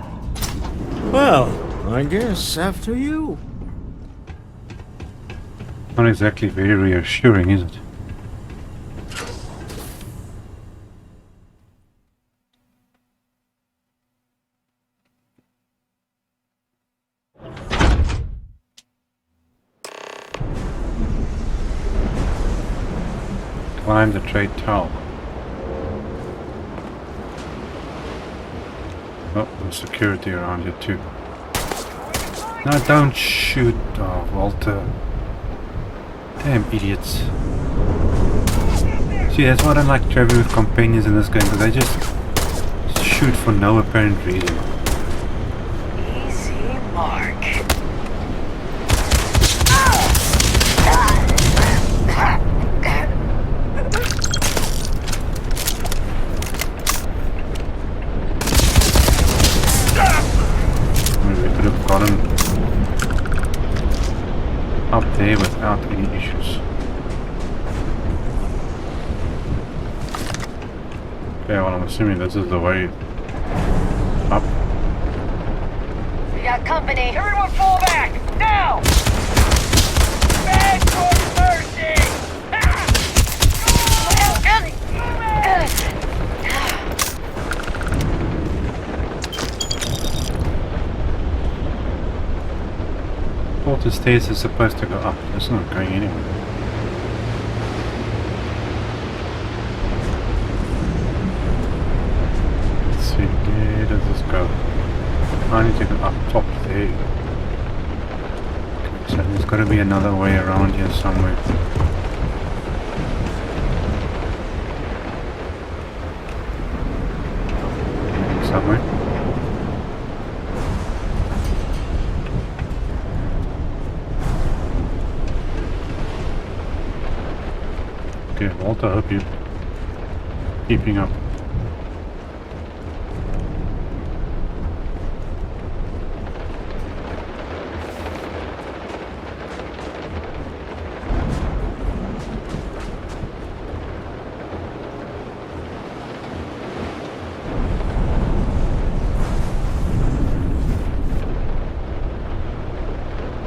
Well, I guess after you. Not exactly very reassuring, is it? Climb the trade tower. Oh, there's security around here too. No, don't shoot, oh, Walter. Damn idiots. See, that's why I don't like traveling with companions in this game, because they just shoot for no apparent reason. Easy mark. We could have gotten up there without any issues. Okay, well, I'm assuming this is the way up. We got company. Everyone fall back! Now! Bad for mercy! Thought the stairs is supposed to go up. It's not going anywhere. Let's see, where does this go? I need to go up top there. Okay, so there's got to be another way around here somewhere. Somewhere. Okay, Walter, I hope you're keeping up.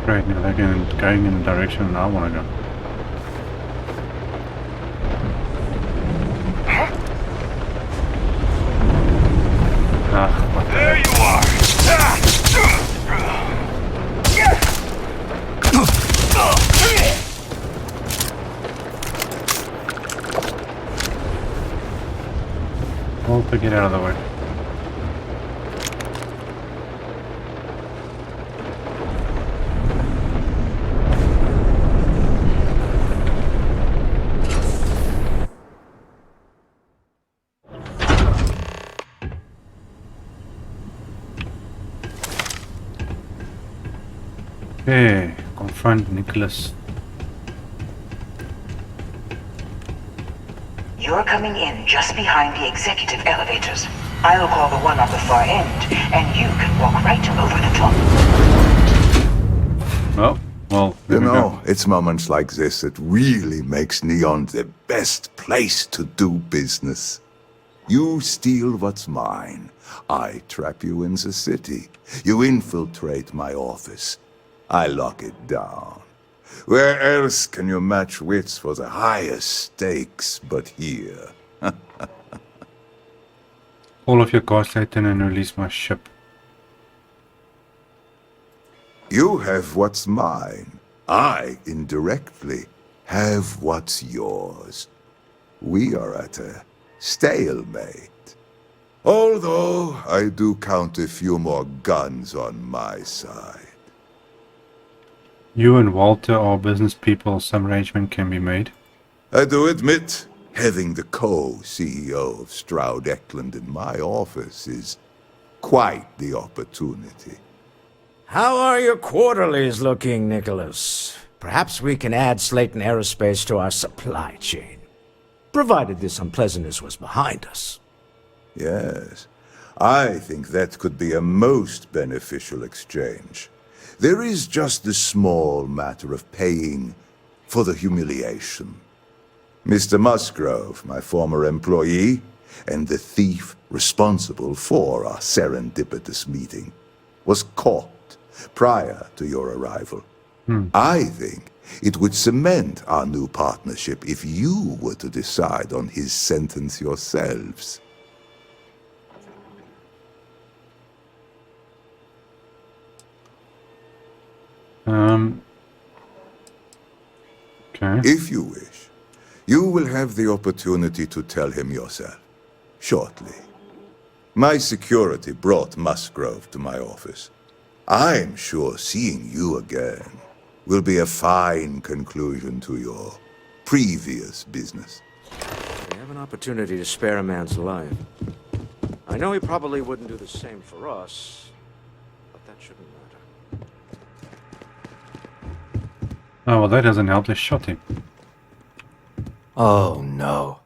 Right now they're going in the direction I want to go. There you are! Walter, get out of the way. Okay, confront Nicholas. You're coming in just behind the executive elevators. I'll call the one on the far end, and you can walk right over the top. Oh, well, you know, it's moments like this that really makes Neon the best place to do business. You steal what's mine. I trap you in the city. You infiltrate my office. I lock it down. Where else can you match wits for the highest stakes but here? All of your guards, Satan, and release my ship. You have what's mine. I, indirectly, have what's yours. We are at a stalemate. Although I do count a few more guns on my side. You and Walter are business people. Some arrangement can be made. I do admit, having the co-CEO of Stroud Eklund in my office is Quite the opportunity. How are your quarterlies looking, Nicholas? Perhaps we can add Slayton Aerospace to our supply chain. Provided this unpleasantness was behind us. Yes, I think that could be a most beneficial exchange. There is just the small matter of paying for the humiliation. Mr. Musgrove, my former employee, and the thief responsible for our serendipitous meeting, was caught prior to your arrival. I think it would cement our new partnership if you were to decide on his sentence yourselves. Okay. If you wish, you will have the opportunity to tell him yourself, shortly. My security brought Musgrove to my office. I'm sure seeing you again will be a fine conclusion to your previous business. We have an opportunity to spare a man's life. I know he probably wouldn't do the same for us, but that shouldn't matter. Oh, well, that doesn't help. They shot him. Oh no.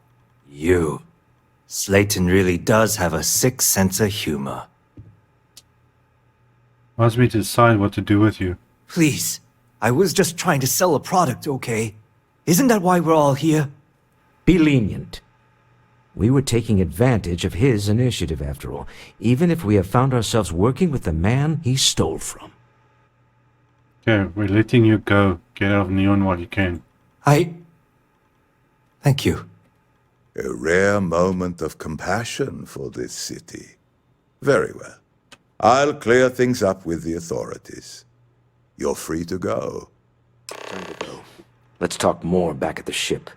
You. Slayton really does have a sick sense of humor. Wants me to decide what to do with you. Please. I was just trying to sell a product, okay? Isn't that why we're all here? Be lenient. We were taking advantage of his initiative, after all, even if we have found ourselves working with the man he stole from. Okay, we're letting you go. Get out of Neon while you can. Thank you. A rare moment of compassion for this city. Very well. I'll clear things up with the authorities. You're free to go. Time to go. Let's talk more back at the ship.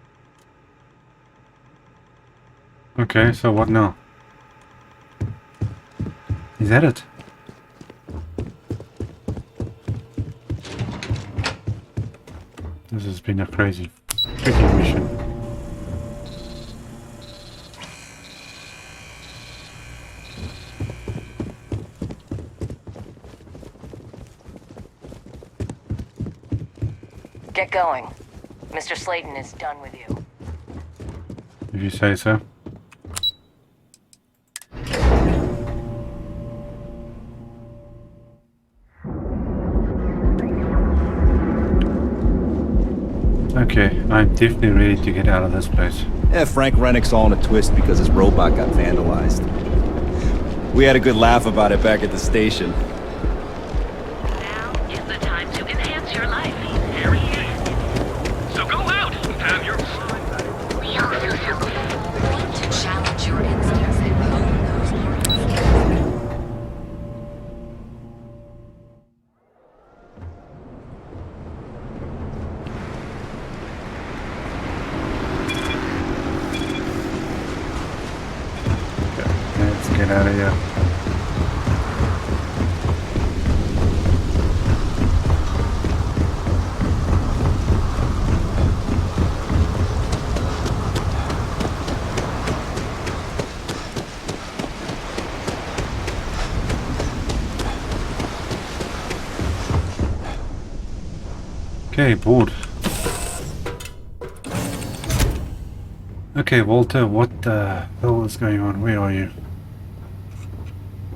Okay, so what now? Is that it? This has been a crazy freaking mission. Get going. Mr. Slayton is done with you. If you say so. Okay, I'm definitely ready to get out of this place. Yeah, Frank Rennick's all in a twist because his robot got vandalized. We had a good laugh about it back at the station. Now is the time to enhance your life. Here he is. So go out and have your fun. We also have a point to challenge your instincts and hone those learning skills. Let's get out of here. Okay, bored. Okay, Walter, what the hell is going on? Where are you?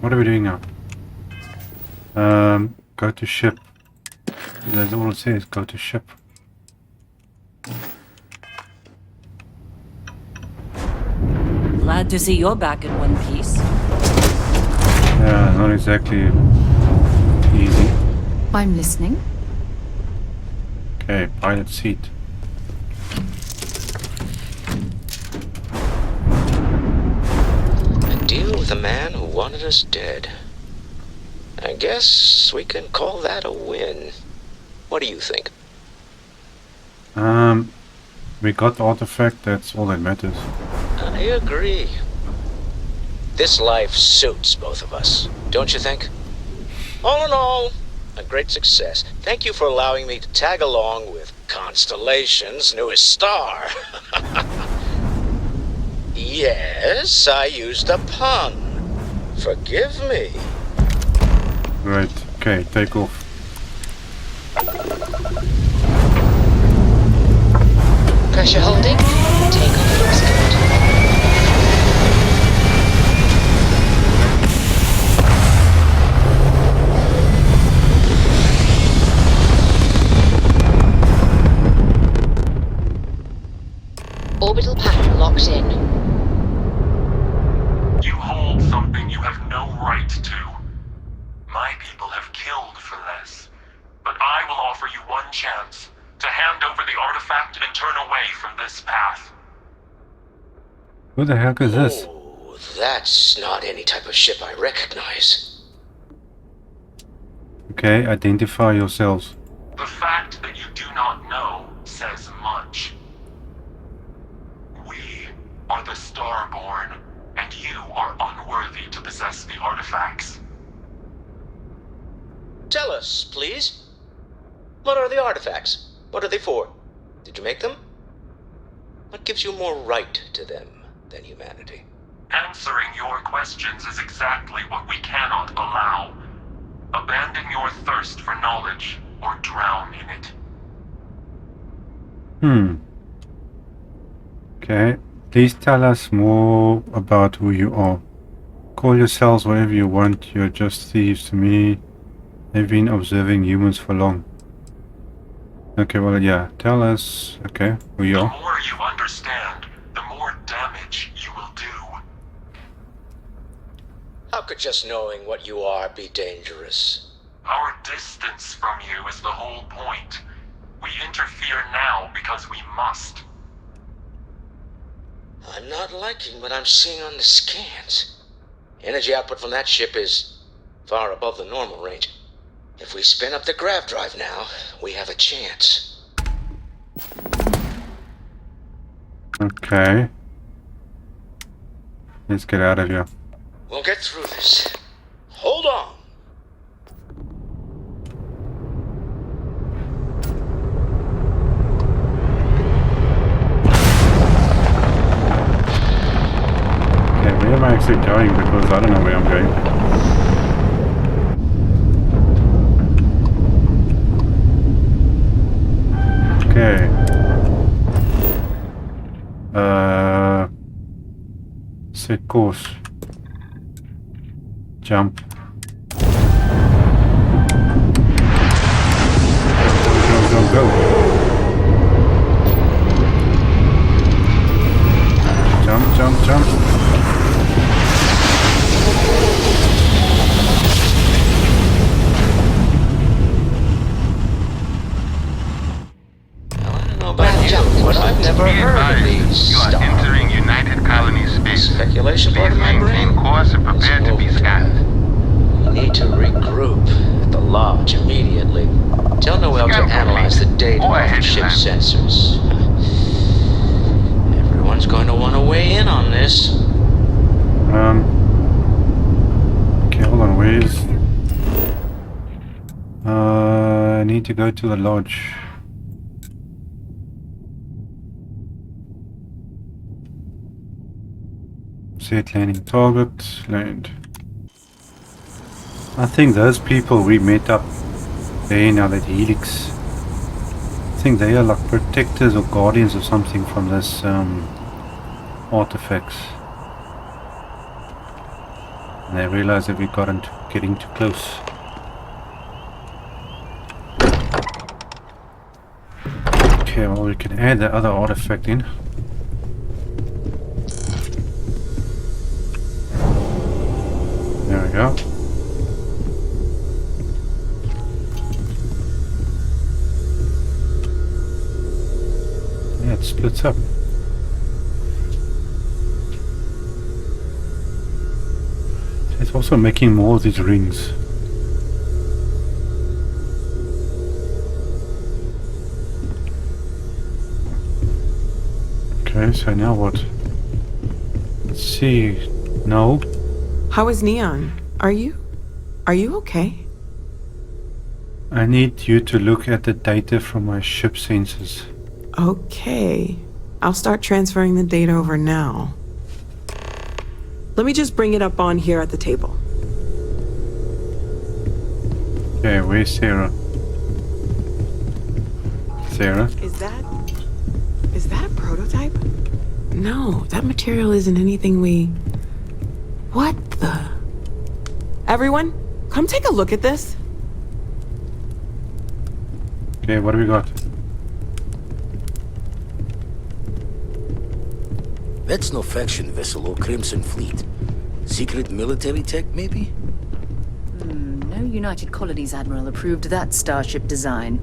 What are we doing now? Go to ship. That's all it says, go to ship. Glad to see you're back in one piece. Yeah, not exactly easy. I'm listening. Okay, pilot seat. And deal with a man who wanted us dead. I guess we can call that a win. What do you think? We got the artifact, that's all that matters. I agree. This life suits both of us, don't you think? All in all, a great success. Thank you for allowing me to tag along with Constellation's newest star. Yes, I used a pun. Forgive me. Right, okay, take off. Pressure holding. Takeoff looks good. Orbital pattern locked in. You hold something you have no right to. My people have killed for less. But I will offer you one chance to hand over the artifact and turn away from this path. Who the heck is this? Oh, that's not any type of ship I recognize. Okay, identify yourselves. The fact that you do not know says much. We are the Starborn, and you are unworthy to possess the artifacts. Tell us, please. What are the artifacts? What are they for? Did you make them? What gives you more right to them than humanity? Answering your questions is exactly what we cannot allow. Abandon your thirst for knowledge, or drown in it. Okay, please tell us more about who you are. Call yourselves whatever you want, you're just thieves to me. They've been observing humans for long. Okay, well, yeah, tell us, okay, who you are. The more you understand, the more damage you will do. How could just knowing what you are be dangerous? Our distance from you is the whole point. We interfere now because we must. I'm not liking what I'm seeing on the scans. Energy output from that ship is far above the normal range. If we spin up the grav drive now, we have a chance. Okay. Let's get out of here. We'll get through this. Hold on. Okay, where am I actually going? Because I don't know where I'm going. Okay. Set course. Jump. Go. Jump. But I've never heard of these. You are entering United Colony space. Speculation part of my brain. Maintain course and prepare to be scanned. We need to regroup at the lodge immediately. Tell Noel to analyze the data off the ship sensors. Everyone's going to want to weigh in on this. Okay, hold on, where is... I need to go to the lodge. Set landing target, land. I think those people we met up there now, that helix, I think they are like protectors or guardians or something from this artifacts. And they realize that we got into getting too close. Okay, well, we can add the other artifact in. There we go. Yeah, it splits up. It's also making more of these rings. Okay, so now what? Let's see. No. How is Neon? Are you okay? I need you to look at the data from my ship sensors. Okay. I'll start transferring the data over now. Let me just bring it up on here at the table. Okay, where's Sarah? Sarah? Is that a prototype? No, that material isn't anything we... What the... Everyone, come take a look at this. Okay, what do we got? That's no faction vessel or Crimson Fleet. Secret military tech, maybe? No United Colonies Admiral approved that starship design.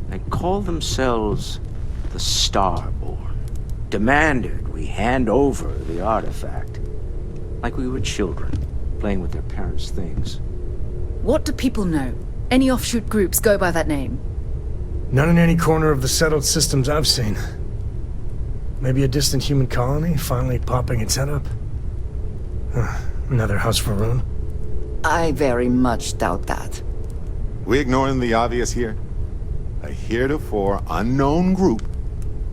They call themselves the Starborn. Demanded we hand over the artifact. Like we were children, playing with their parents' things. What do people know? Any offshoot groups go by that name? None in any corner of the settled systems I've seen. Maybe a distant human colony finally popping its head up? Another house for Rune? I very much doubt that. We ignoring the obvious here? A heretofore unknown group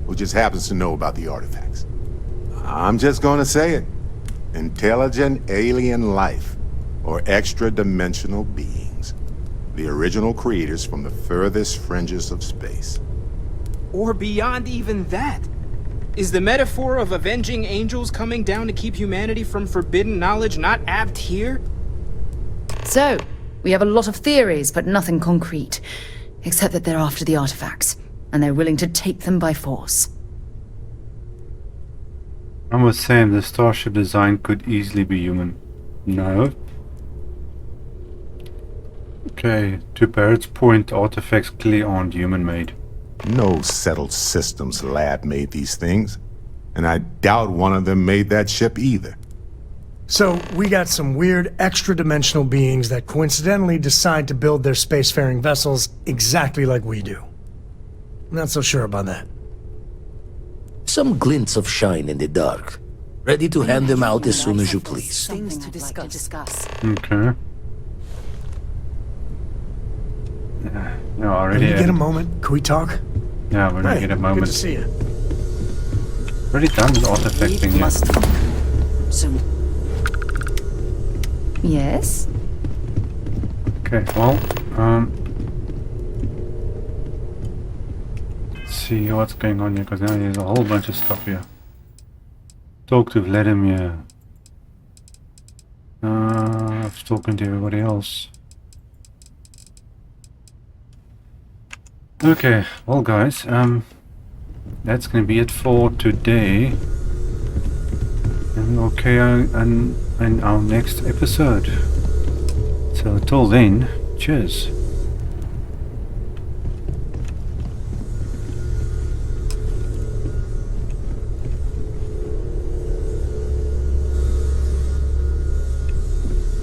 who just happens to know about the artifacts. I'm just gonna say it. Intelligent alien life, or extra-dimensional beings. The original creators from the furthest fringes of space. Or beyond even that. Is the metaphor of avenging angels coming down to keep humanity from forbidden knowledge not apt here? So, we have a lot of theories, but nothing concrete. Except that they're after the artifacts, and they're willing to take them by force. I was saying the starship design could easily be human. No. Okay, to Barrett's point, artifacts clearly aren't human-made. No settled systems lab made these things, and I doubt one of them made that ship either. So, we got some weird extra-dimensional beings that coincidentally decide to build their spacefaring vessels exactly like we do. Not so sure about that. Some glints of shine in the dark. Ready to hand them out as soon as you please. Things to discuss. Okay. Yeah, already. Can you get a moment? Can we talk? Yeah, we're gonna get a moment. Good to see you. Already done with artifacting here. Must talk soon. Yes? Okay, well, let's see what's going on here, because now there's a whole bunch of stuff here. Talk to Vladimir. I've spoken to everybody else. Okay, well guys, that's gonna be it for today. And okay, in our next episode. So till then, cheers.